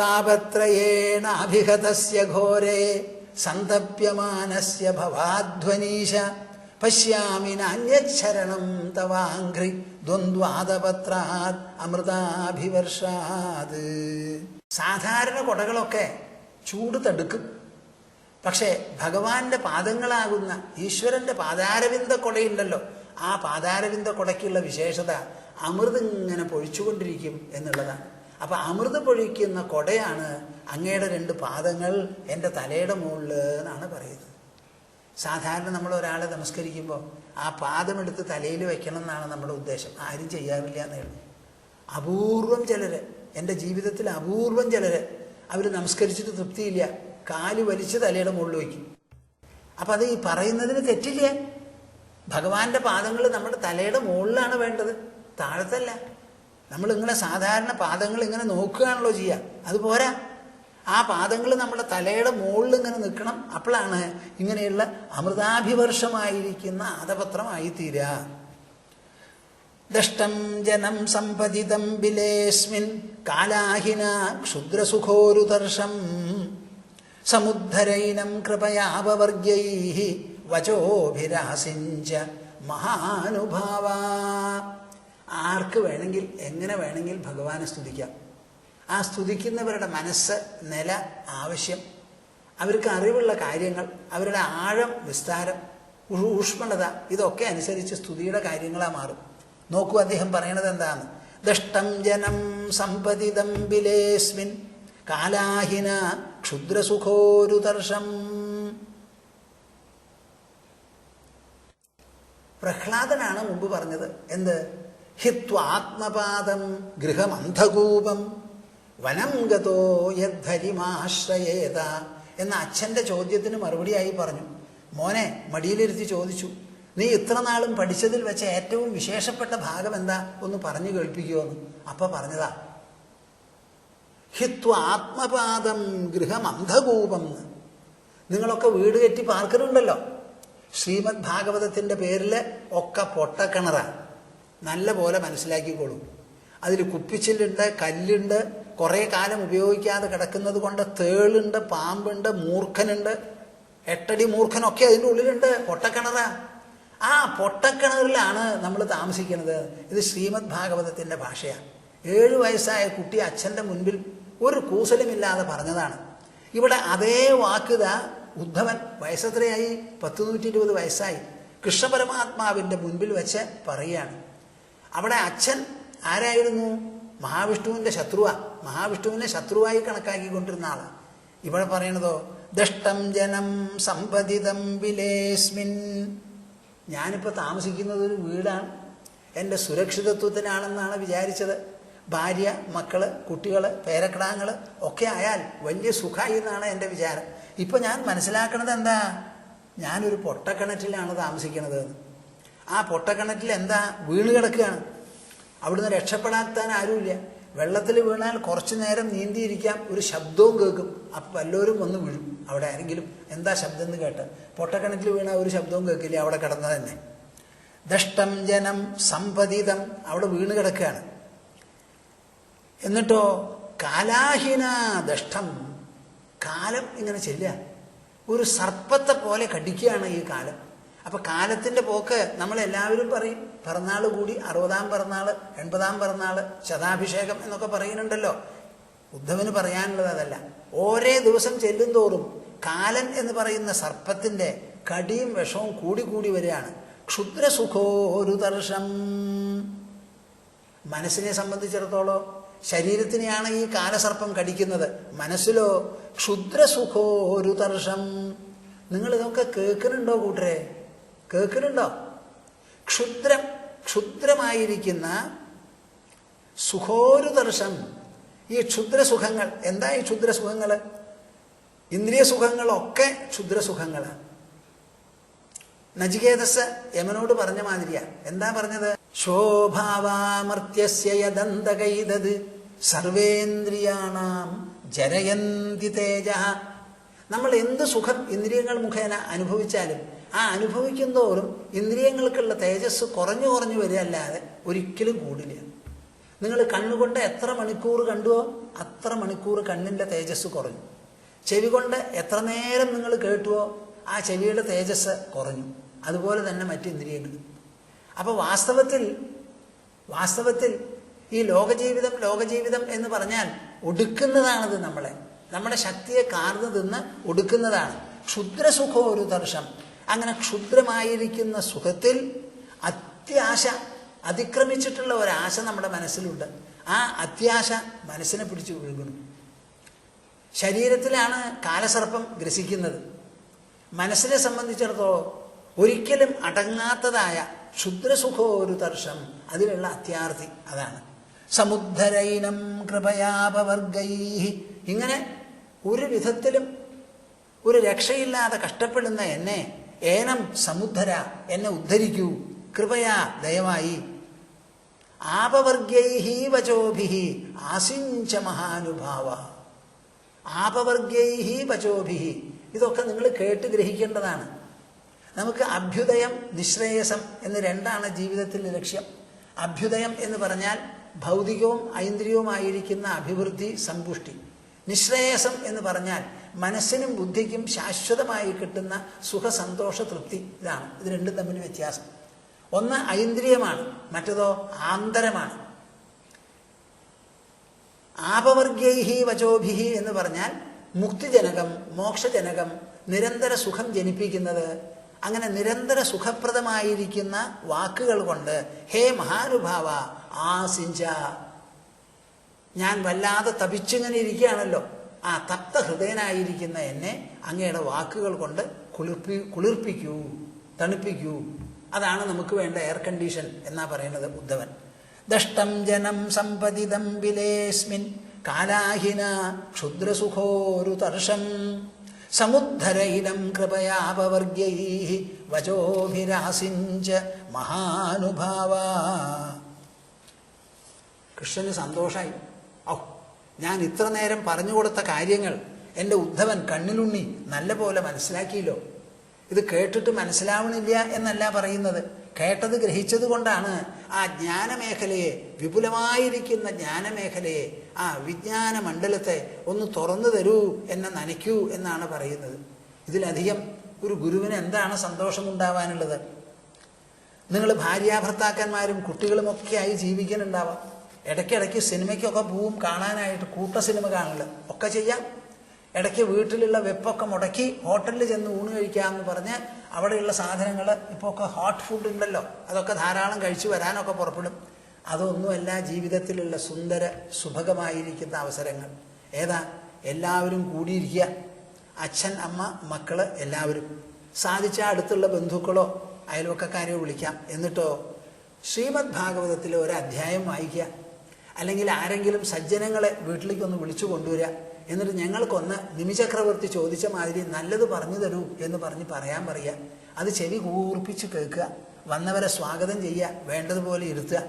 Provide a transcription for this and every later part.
താപത്രയേണാഭിഹതസ്യ ഘോരേ സന്തപ്യമാനസ്യ ഭവാധ്വനീശ പശ്യാമി നാന്യശരണം തവാഘ്രി ദ്വന്ദ്വാദപത്രാത് അമൃതാഭിവർഷാത്. സാധാരണ കൊടകളൊക്കെ ചൂട് തടുക്കും. പക്ഷേ ഭഗവാന്റെ പാദങ്ങളാകുന്ന ഈശ്വരന്റെ പാദാരവിന്ദ കൊടയുണ്ടല്ലോ, ആ പാദാരവിന്ദ കൊടയ്ക്കുള്ള വിശേഷത അമൃത് ഇങ്ങനെ പൊഴിച്ചുകൊണ്ടിരിക്കും എന്നുള്ളതാണ്. അപ്പൊ അമൃത് പൊഴിക്കുന്ന കൊടയാണ് അങ്ങയുടെ 2 പാദങ്ങൾ എൻ്റെ തലയുടെ മുകളിൽ എന്നാണ് പറയുന്നത്. സാധാരണ നമ്മൾ ഒരാളെ നമസ്കരിക്കുമ്പോൾ ആ പാദമെടുത്ത് തലയിൽ വെക്കണം എന്നാണ് നമ്മുടെ ഉദ്ദേശം. ആരും ചെയ്യാറില്ല എന്നേ ഉള്ളൂ. അപൂർവം ചിലര്, എൻ്റെ ജീവിതത്തിൽ അപൂർവം ചിലര്, അവർ നമസ്കരിച്ചിട്ട് തൃപ്തിയില്ല, കാല് വലിച്ച് തലയുടെ മുകളിൽ വയ്ക്കും. അപ്പം അത് ഈ പറയുന്നതിന് തെറ്റില്ല. ഭഗവാന്റെ പാദങ്ങൾ നമ്മുടെ തലയുടെ മുകളിലാണ് വേണ്ടത്, താഴത്തല്ല. നമ്മൾ ഇങ്ങനെ സാധാരണ പാദങ്ങൾ ഇങ്ങനെ നോക്കുകയാണല്ലോ ചെയ്യുക, അതുപോരാ. ആ പാദങ്ങൾ നമ്മുടെ തലയുടെ മുകളിൽ ഇങ്ങനെ നിൽക്കണം. അപ്പോഴാണ് ഇങ്ങനെയുള്ള അമൃതാഭിവർഷമായിരിക്കുന്ന ആദപത്രമായി തീരുക. ദഷ്ടം ജനം സമ്പതിതം ബിലേസ്മിൻ കാലാഹിന ക്ഷുദ്രസുഖോരുതർഷം സമുദ്ധരൈനം കൃപയാപവർഗ്യൈഃ വചോഭിരാസിഞ്ച മഹാനുഭാവ. ആർക്ക് വേണമെങ്കിൽ എങ്ങനെ വേണമെങ്കിൽ ഭഗവാനെ സ്തുതിക്കാം. ആ സ്തുതിക്കുന്നവരുടെ മനസ്സ്, നില, ആവശ്യം, അവർക്ക് അറിവുള്ള കാര്യങ്ങൾ, അവരുടെ ആഴം, വിസ്താരം, ഊഷ്മളത, ഇതൊക്കെ അനുസരിച്ച് സ്തുതിയുടെ കാര്യങ്ങളാ മാറും. നോക്കൂ അദ്ദേഹം പറയണത് എന്താണ്? ദഷ്ടം ജനം സമ്പതിതം ബിലേസ്മിൻ കാലാഹിന ക്ഷുദ്രസുഖോരുതർഷം. പ്രഹ്ലാദനാണ് മുമ്പ് പറഞ്ഞത് എന്ത്? ഹിത്വാത്മപാദം ഗൃഹമന്ധകൂപം വനം ഗതോ യദ്ധരിമാശ്രയേത എന്ന അച്ഛൻ്റെ ചോദ്യത്തിന് മറുപടിയായി പറഞ്ഞു. മോനെ മടിയിലിരുത്തി ചോദിച്ചു, നീ ഇത്ര നാളും പഠിച്ചതിൽ വെച്ച ഏറ്റവും വിശേഷപ്പെട്ട ഭാഗം എന്താ, ഒന്ന് പറഞ്ഞു കേൾപ്പിക്കുമോ എന്ന്. അപ്പൊ പറഞ്ഞതാ ഹിത്വാത്മപാദം ഗൃഹമന്ധകൂപം. നിങ്ങളൊക്കെ വീട് കെട്ടി പാർക്കുന്നുണ്ടല്ലോ, ശ്രീമദ് ഭാഗവതത്തിൻ്റെ പേരിൽ ഒക്കെ പൊട്ടക്കിണറാണ്. നല്ല പോലെ മനസ്സിലാക്കിക്കോളൂ. അതിൽ കുപ്പിച്ചില്ലുണ്ട്, കല്ലുണ്ട്, കുറേ കാലം ഉപയോഗിക്കാതെ കിടക്കുന്നത് കൊണ്ട് തേളുണ്ട്, പാമ്പുണ്ട്, മൂർഖനുണ്ട്, 8 അടി മൂർഖനൊക്കെ അതിൻ്റെ ഉള്ളിലുണ്ട്. പൊട്ടക്കിണറാ. ആ പൊട്ടക്കിണറിലാണ് നമ്മൾ താമസിക്കുന്നത്. ഇത് ശ്രീമദ് ഭാഗവതത്തിൻ്റെ ഭാഷയാണ്. 7 വയസ്സായ കുട്ടി അച്ഛൻ്റെ മുൻപിൽ ഒരു കൂസലുമില്ലാതെ പറഞ്ഞതാണ്. ഇവിടെ അതേ വാക്കുത ഉദ്ധവൻ വയസ്സെത്രയായി? 120 വയസ്സായി. കൃഷ്ണപരമാത്മാവിൻ്റെ മുൻപിൽ വെച്ച് പറയുകയാണ്. അവിടെ അച്ഛൻ ആരായിരുന്നു? മഹാവിഷ്ണുവിൻ്റെ ശത്രുവാ. മഹാവിഷ്ണുവിനെ ശത്രുവായി കണക്കാക്കിക്കൊണ്ടിരുന്ന ആളാണ്. ഇവിടെ പറയണതോ ദഷ്ടം ജനം സമ്പതിതം ബിലേസ്മിൻ. ഞാനിപ്പോൾ താമസിക്കുന്നത് ഒരു വീടാണ്, എൻ്റെ സുരക്ഷിതത്വത്തിനാണെന്നാണ് വിചാരിച്ചത്. ഭാര്യ, മക്കള്, കുട്ടികള്, പേരക്കിടാങ്ങൾ ഒക്കെ ആയാൽ വലിയ സുഖമായി എന്നാണ് എൻ്റെ വിചാരം. ഇപ്പം ഞാൻ മനസ്സിലാക്കണത് എന്താ? ഞാനൊരു പൊട്ടക്കിണറ്റിലാണ് താമസിക്കണത്. ആ പൊട്ടക്കിണറ്റിൽ എന്താ? വീണ് കിടക്കുകയാണ്. അവിടുന്ന് രക്ഷപ്പെടാത്താൻ ആരുമില്ല. വെള്ളത്തിൽ വീണാൽ കുറച്ചു നേരം നീന്തിയിരിക്കാം, ഒരു ശബ്ദവും കേൾക്കും. അപ്പം വല്ലവരും വന്ന് വീഴും. അവിടെ ആരെങ്കിലും എന്താ ശബ്ദം എന്ന് കേട്ട്. പൊട്ടക്കിണറ്റിൽ വീണാൽ ഒരു ശബ്ദവും കേൾക്കില്ല, അവിടെ കിടന്നത് തന്നെ. ദഷ്ടം ജനം സമ്പതിതം, അവിടെ വീണ് കിടക്കുകയാണ്. എന്നിട്ടോ കാലാഹിന ദഷ്ടം, കാലം ഇങ്ങനെ ചെല്ലുക, ഒരു സർപ്പത്തെ പോലെ കടിക്കുകയാണ് ഈ കാലം. അപ്പൊ കാലത്തിന്റെ പോക്ക് നമ്മളെല്ലാവരും പറയും. പിറന്നാൾ കൂടി, 60-ാം പിറന്നാൾ, 80-ാം പിറന്നാൾ, ശതാഭിഷേകം എന്നൊക്കെ പറയുന്നുണ്ടല്ലോ. ഉദ്ധവന് പറയാനുള്ളത് അതല്ല. ഓരോ ദിവസം ചെല്ലും തോറും കാലൻ എന്ന് പറയുന്ന സർപ്പത്തിന്റെ കടിയും വിഷവും കൂടി കൂടി വരികയാണ്. ക്ഷുദ്രസുഖോരുതർഷം. മനസ്സിനെ സംബന്ധിച്ചിടത്തോളം ശരീരത്തിനെയാണ് ഈ കാലസർപ്പം കടിക്കുന്നത്. മനസ്സിലോ ക്ഷുദ്രസുഖോരുതർഷം. നിങ്ങൾ ഇതൊക്കെ കേൾക്കുന്നുണ്ടോ കൂട്ടരെ? കേൾക്കുന്നുണ്ടോ? ക്ഷുദ്രമായിരിക്കുന്ന സുഖോരുദർശം. ഈ ക്ഷുദ്രസുഖങ്ങൾ എന്താ? ഈ ക്ഷുദ്രസുഖങ്ങൾ, ഇന്ദ്രിയ സുഖങ്ങളൊക്കെ ക്ഷുദ്രസുഖങ്ങളാണ്. നചികേതസ് യമനോട് പറഞ്ഞ മാതിരിയാ. എന്താ പറഞ്ഞത്? ശോഭാവാമർത്യസ്യ യദന്തകൈതത് സർവേന്ദ്രിയാണാം ജരയന്തി തേജഃ. നമ്മൾ എന്ത് സുഖം ഇന്ദ്രിയങ്ങൾ മുഖേന അനുഭവിച്ചാലും ആ അനുഭവിക്കുന്തോറും ഇന്ദ്രിയങ്ങൾക്കുള്ള തേജസ് കുറഞ്ഞു കുറഞ്ഞു വരികയല്ലാതെ ഒരിക്കലും കൂടില്ല. നിങ്ങൾ കണ്ണുകൊണ്ട് എത്ര മണിക്കൂർ കണ്ടുവോ അത്ര മണിക്കൂർ കണ്ണിൻ്റെ തേജസ് കുറഞ്ഞു. ചെവി കൊണ്ട് എത്ര നേരം നിങ്ങൾ കേട്ടുവോ ആ ചെവിയുടെ തേജസ് കുറഞ്ഞു. അതുപോലെ തന്നെ മറ്റ് ഇന്ദ്രിയങ്ങൾ. അപ്പോൾ വാസ്തവത്തിൽ ഈ ലോകജീവിതം എന്ന് പറഞ്ഞാൽ ഒടുക്കുന്നതാണത്. നമ്മുടെ ശക്തിയെ കാർന്നു തിന്ന് ഒടുക്കുന്നതാണ്. ക്ഷുദ്രസുഖോ ഒരു ദർശം. അങ്ങനെ ക്ഷുദ്രമായിരിക്കുന്ന സുഖത്തിൽ അത്യാശ, അതിക്രമിച്ചിട്ടുള്ള ഒരാശ നമ്മുടെ മനസ്സിലുണ്ട്. ആ അത്യാശ മനസ്സിനെ പിടിച്ചു വിഴുങ്ങുന്നു. ശരീരത്തിലാണ് കാലസർപ്പം ഗ്രസിക്കുന്നത്. മനസ്സിനെ സംബന്ധിച്ചിടത്തോളം ഒരിക്കലും അടങ്ങാത്തതായ ക്ഷുദ്രസുഖോ ഒരു ദർശം, അതിലുള്ള അത്യാർത്തി. അതാണ് സമുദ്ധരൈനം കൃപയാപവർഗൈ. ഇങ്ങനെ ഒരു വിധത്തിലും ഒരു രക്ഷയില്ലാതെ കഷ്ടപ്പെടുന്ന എന്നെ ഏനം സമുദ്ധര, എന്നെ ഉദ്ധരിക്കൂ, കൃപയാ, ദയവായി. ആപവർഗ്യൈഹി വചോഭിഹി ആസിഞ്ച മഹാനുഭാവ. ആപവർഗ്യൈഹി വചോഭിഹി, ഇതൊക്കെ നിങ്ങൾ കേട്ട് ഗ്രഹിക്കേണ്ടതാണ്. നമുക്ക് അഭ്യുദയം, നിശ്രേയസം എന്ന് രണ്ടാണ് ജീവിതത്തിൻ്റെ ലക്ഷ്യം. അഭ്യുദയം എന്ന് പറഞ്ഞാൽ ഭൗതികവും ഐന്ദ്രിയവുമായിരിക്കുന്ന അഭിവൃദ്ധി, സമ്പുഷ്ടി. നിശ്രേയസം എന്ന് പറഞ്ഞാൽ മനസ്സിനും ബുദ്ധിക്കും ശാശ്വതമായി കിട്ടുന്ന സുഖ, സന്തോഷ, തൃപ്തി. ഇതാണ് ഇത് രണ്ടും തമ്മിൽ വ്യത്യാസം. ഒന്ന് ഐന്ദ്രിയമാണ്, മറ്റതോ ആന്തരമാണ്. ആപവർഗ്യൈഹി വചോഭിഹി എന്ന് പറഞ്ഞാൽ മുക്തിജനകം, മോക്ഷജനകം, നിരന്തര സുഖം ജനിപ്പിക്കുന്നത്. അങ്ങനെ നിരന്തര സുഖപ്രദമായിരിക്കുന്ന വാക്കുകൾ കൊണ്ട് ഹേ മഹാനുഭാവ ആസിഞ്ച, ഞാൻ വല്ലാതെ തപിച്ചിങ്ങനെ ഇരിക്കുകയാണല്ലോ, ആ തപ്ത ഹൃദയനായിരിക്കുന്ന എന്നെ അങ്ങയുടെ വാക്കുകൾ കൊണ്ട് കുളിർപ്പിക്കൂ, തണുപ്പിക്കൂ. അതാണ് നമുക്ക് വേണ്ട എയർ കണ്ടീഷൻ എന്നാ പറയുന്നത് ഉദ്ധവൻ. ദഷ്ടം ജനം സമ്പതിദം വിലേസ്മിൻ കാലാഹിന ക്ഷുദ്രസുഖോരു തർഷം സമുദ്ധരൈനം കൃപയാപവർഗ്യൈഹി വചോഭിരാസിഞ്ച മഹാനുഭാവ. കൃഷ്ണന് സന്തോഷമായി. ഞാൻ ഇത്ര നേരം പറഞ്ഞു കൊടുത്ത കാര്യങ്ങൾ എൻ്റെ ഉദ്ധവൻ കണ്ണിലുണ്ണി നല്ല പോലെ മനസ്സിലാക്കിയല്ലോ. ഇത് കേട്ടിട്ട് മനസ്സിലാവണില്ല എന്നല്ല പറയുന്നത്, കേട്ടത് ഗ്രഹിച്ചത് കൊണ്ടാണ് ആ ജ്ഞാനമേഖലയെ, വിപുലമായിരിക്കുന്ന ജ്ഞാനമേഖലയെ, ആ വിജ്ഞാന മണ്ഡലത്തെ ഒന്ന് തുറന്നു തരൂ, എന്നെ നനയ്ക്കൂ എന്നാണ് പറയുന്നത്. ഇതിലധികം ഒരു ഗുരുവിന് എന്താണ് സന്തോഷമുണ്ടാവാനുള്ളത്? നിങ്ങൾ ഭാര്യാഭർത്താക്കന്മാരും കുട്ടികളുമൊക്കെ ആയി ജീവിക്കാനുണ്ടാവാം. ഇടയ്ക്കിടയ്ക്ക് സിനിമയ്ക്കൊക്കെ പോവും കാണാനായിട്ട്, കൂട്ട സിനിമ കാണില്ല ഒക്കെ ചെയ്യാം. ഇടയ്ക്ക് വീട്ടിലുള്ള വെപ്പൊക്കെ മുടക്കി ഹോട്ടലിൽ ചെന്ന് ഊണ് കഴിക്കാമെന്ന് പറഞ്ഞ് അവിടെയുള്ള സാധനങ്ങൾ, ഇപ്പോൾ ഒക്കെ ഹോട്ട് ഫുഡ് ഉണ്ടല്ലോ, അതൊക്കെ ധാരാളം കഴിച്ചു വരാനൊക്കെ പുറപ്പെടും. അതൊന്നുമല്ല ജീവിതത്തിലുള്ള സുന്ദര സുഭഗമായിരിക്കുന്ന അവസരങ്ങൾ. ഏതാ? എല്ലാവരും കൂടിയിരിക്കുക, അച്ഛൻ, അമ്മ, മക്കള്, എല്ലാവരും. സാധിച്ചാൽ അടുത്തുള്ള ബന്ധുക്കളോ അയൽവക്കക്കാരെയോ വിളിക്കാം. എന്നിട്ടോ ശ്രീമദ് ഭാഗവതത്തിലെ ഒരു അധ്യായം വായിക്കുക. അല്ലെങ്കിൽ ആരെങ്കിലും സജ്ജനങ്ങളെ വീട്ടിലേക്കൊന്ന് വിളിച്ചു കൊണ്ടുവരിക. എന്നിട്ട് ഞങ്ങൾക്കൊന്ന് നിമിചക്രവർത്തി ചോദിച്ച മാതിരി നല്ലത് പറഞ്ഞു തരൂ എന്ന് പറയാൻ പറയുക. അത് ചെവി കൂർപ്പിച്ച് കേൾക്കുക, വന്നവരെ സ്വാഗതം ചെയ്യുക, വേണ്ടതുപോലെ ഇരുത്തുക.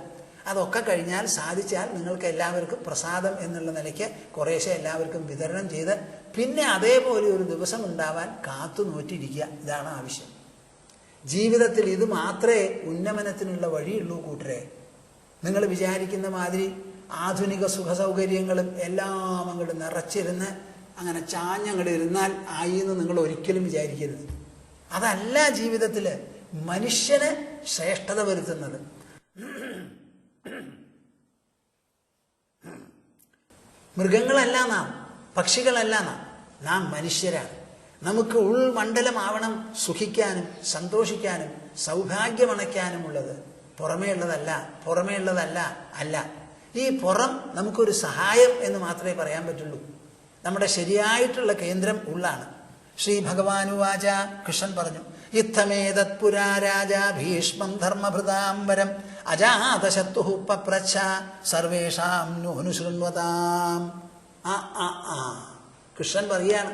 അതൊക്കെ കഴിഞ്ഞാൽ സാധിച്ചാൽ നിങ്ങൾക്ക് എല്ലാവർക്കും പ്രസാദം എന്നുള്ള നിലയ്ക്ക് കുറേശ്ശെ എല്ലാവർക്കും വിതരണം ചെയ്ത് പിന്നെ അതേപോലെ ഒരു ദിവസം ഉണ്ടാവാൻ കാത്തു നോറ്റിരിക്കുക. ഇതാണ് ആവശ്യം. ജീവിതത്തിൽ ഇത് മാത്രമേ ഉന്നമനത്തിനുള്ള വഴിയുള്ളൂ കൂട്ടരെ. നിങ്ങൾ വിചാരിക്കുന്ന മാതിരി ആധുനിക സുഖ സൗകര്യങ്ങളും എല്ലാം അങ്ങോട്ട് നിറച്ചിരുന്ന് അങ്ങനെ ചാഞ്ഞങ്ങോട്ട് ഇരുന്നാൽ ആയി എന്ന് നിങ്ങൾ ഒരിക്കലും വിചാരിക്കരുത്. അതല്ല ജീവിതത്തിൽ മനുഷ്യന് ശ്രേഷ്ഠത വരുത്തുന്നത്. മൃഗങ്ങളല്ല നാം, പക്ഷികളല്ല നാം മനുഷ്യരാണ്. നമുക്ക് ഉൾമണ്ഡലമാവണം സുഖിക്കാനും സന്തോഷിക്കാനും സൗഭാഗ്യമണയ്ക്കാനുമുള്ളത്. പുറമേ ഉള്ളതല്ല. ഈ പുറം നമുക്കൊരു സഹായം എന്ന് മാത്രമേ പറയാൻ പറ്റുള്ളൂ. നമ്മുടെ ശരിയായിട്ടുള്ള കേന്ദ്രം ഉള്ളാണ്. ശ്രീ ഭഗവാനുവാച, കൃഷ്ണൻ പറഞ്ഞു, ഇത്തമേതത് പുരാ രാജ ഭീഷ്മം ധർമ്മഭൃതാംബരം അജാതശത്രുഃ പപ്രച്ഛ സർവേഷാം നുശൃണ്വതാം. കൃഷ്ണൻ പറയാണ്,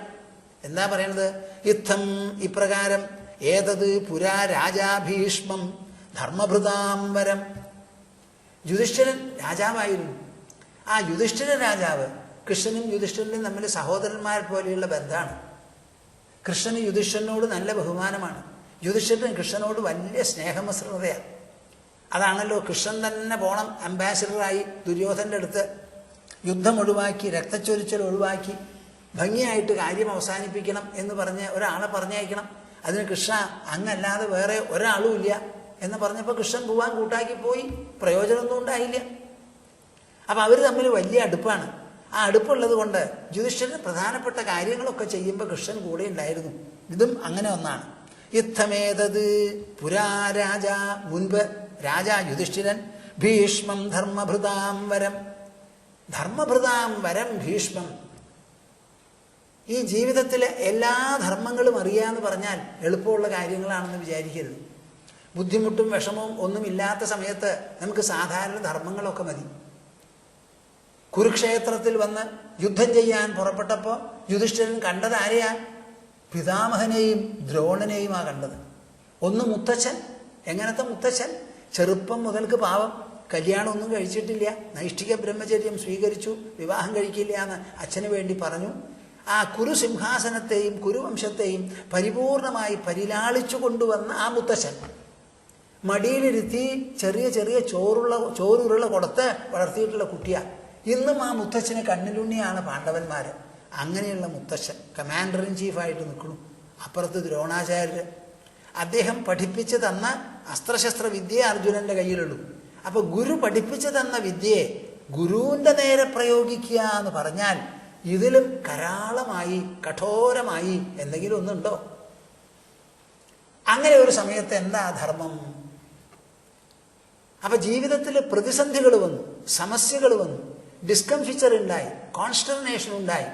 എന്താ പറയണത്? യുദ്ധം ഇപ്രകാരം, ഏതത് പുരാ രാജാ ഭീഷ്മം ധർമ്മഭൃതാംബരം. യുധിഷ്ഠിരൻ രാജാവായിരുന്നു. ആ യുധിഷ്ഠിര രാജാവ്, കൃഷ്ണനും യുധിഷ്ഠിരനും തമ്മിൽ സഹോദരന്മാർ പോലെയുള്ള ബന്ധമാണ്. കൃഷ്ണന് യുധിഷ്ഠിരനോട് നല്ല ബഹുമാനമാണ്. യുധിഷ്ഠിരൻ കൃഷ്ണനോട് വലിയ സ്നേഹമസൃതയാണ്. അതാണല്ലോ കൃഷ്ണൻ തന്നെ പോണം അംബാസിഡറായി ദുര്യോധൻ്റെ അടുത്ത്. യുദ്ധം ഒഴിവാക്കി, രക്തച്ചൊരിച്ചൽ ഒഴിവാക്കി, ഭംഗിയായിട്ട് കാര്യം അവസാനിപ്പിക്കണം എന്ന് പറഞ്ഞ് ഒരാളെ പറഞ്ഞയക്കണം. അതിന് കൃഷ്ണ അങ്ങല്ലാതെ വേറെ ഒരാളും ഇല്ല എന്ന് പറഞ്ഞപ്പോൾ കൃഷ്ണൻ പോവാൻ കൂട്ടാക്കി പോയി. പ്രയോജനമൊന്നും ഉണ്ടായില്ല. അപ്പം അവർ തമ്മിൽ വലിയ അടുപ്പാണ്. ആ അടുപ്പുള്ളത് കൊണ്ട് യുധിഷ്ഠിരൻ പ്രധാനപ്പെട്ട കാര്യങ്ങളൊക്കെ ചെയ്യുമ്പോൾ കൃഷ്ണൻ കൂടെ ഉണ്ടായിരുന്നു. ഇതും അങ്ങനെ ഒന്നാണ്. യുദ്ധമേതത് പുരാ രാജ, മുൻപ് രാജാ യുധിഷ്ഠിരൻ ഭീഷ്മം ധർമ്മഭൃതാം വരം, ധർമ്മഭൃതാം വരം ഭീഷ്മം. ഈ ജീവിതത്തിലെ എല്ലാ ധർമ്മങ്ങളും അറിയാന്ന് പറഞ്ഞാൽ എളുപ്പമുള്ള കാര്യങ്ങളാണെന്ന് വിചാരിക്കരുത്. ബുദ്ധിമുട്ടും വിഷമവും ഒന്നുമില്ലാത്ത സമയത്ത് നമുക്ക് സാധാരണ ധർമ്മങ്ങളൊക്കെ മതി. കുരുക്ഷേത്രത്തിൽ വന്ന് യുദ്ധം ചെയ്യാൻ പുറപ്പെട്ടപ്പോൾ യുധിഷ്ഠിരൻ കണ്ടത് ആരെയാ? പിതാമഹനെയും ദ്രോണനെയുമാണ് കണ്ടത്. ഒന്ന് മുത്തച്ഛൻ. എങ്ങനത്തെ മുത്തച്ഛൻ? ചെറുപ്പം മുതൽക്ക് പാവം, കല്യാണമൊന്നും കഴിച്ചിട്ടില്ല, നൈഷ്ഠിക ബ്രഹ്മചര്യം സ്വീകരിച്ചു, വിവാഹം കഴിക്കില്ല എന്ന് അച്ഛന് വേണ്ടി പറഞ്ഞു. ആ കുരുസിംഹാസനത്തെയും കുരുവംശത്തെയും പരിപൂർണമായി പരിലാളിച്ചു കൊണ്ടുവന്ന ആ മുത്തച്ഛൻ മടിയിലിരുത്തി ചെറിയ ചെറിയ ചോറുരുള കൊടുത്ത് വളർത്തിയിട്ടുള്ള കുട്ടിയാണ്. ഇന്നും ആ മുത്തച്ഛന് കണ്ണിലുണ്ണിയാണ് പാണ്ഡവന്മാർ. അങ്ങനെയുള്ള മുത്തച്ഛൻ കമാൻഡർ ഇൻ ചീഫായിട്ട് നിൽക്കുന്നു. അപ്പുറത്ത് ദ്രോണാചാര്യർ. അദ്ദേഹം പഠിപ്പിച്ചു തന്ന അസ്ത്രശസ്ത്ര വിദ്യ അർജുനന്റെ കയ്യിലുള്ളൂ. അപ്പൊ ഗുരു പഠിപ്പിച്ചു തന്ന വിദ്യയെ ഗുരുവിന്റെ നേരെ പ്രയോഗിക്കുക എന്ന് പറഞ്ഞാൽ ഇതിലും കരാളമായി കഠോരമായി എന്തെങ്കിലും ഒന്നുണ്ടോ? അങ്ങനെ ഒരു സമയത്ത് എന്താ ധർമ്മം? അപ്പൊ ജീവിതത്തിൽ പ്രതിസന്ധികൾ വന്നു, സമസ്യകൾ വന്നു, ഡിസ്കംഫിച്ചർ ഉണ്ടായി, കോൺസ്റ്റർനേഷൻ ഉണ്ടായി.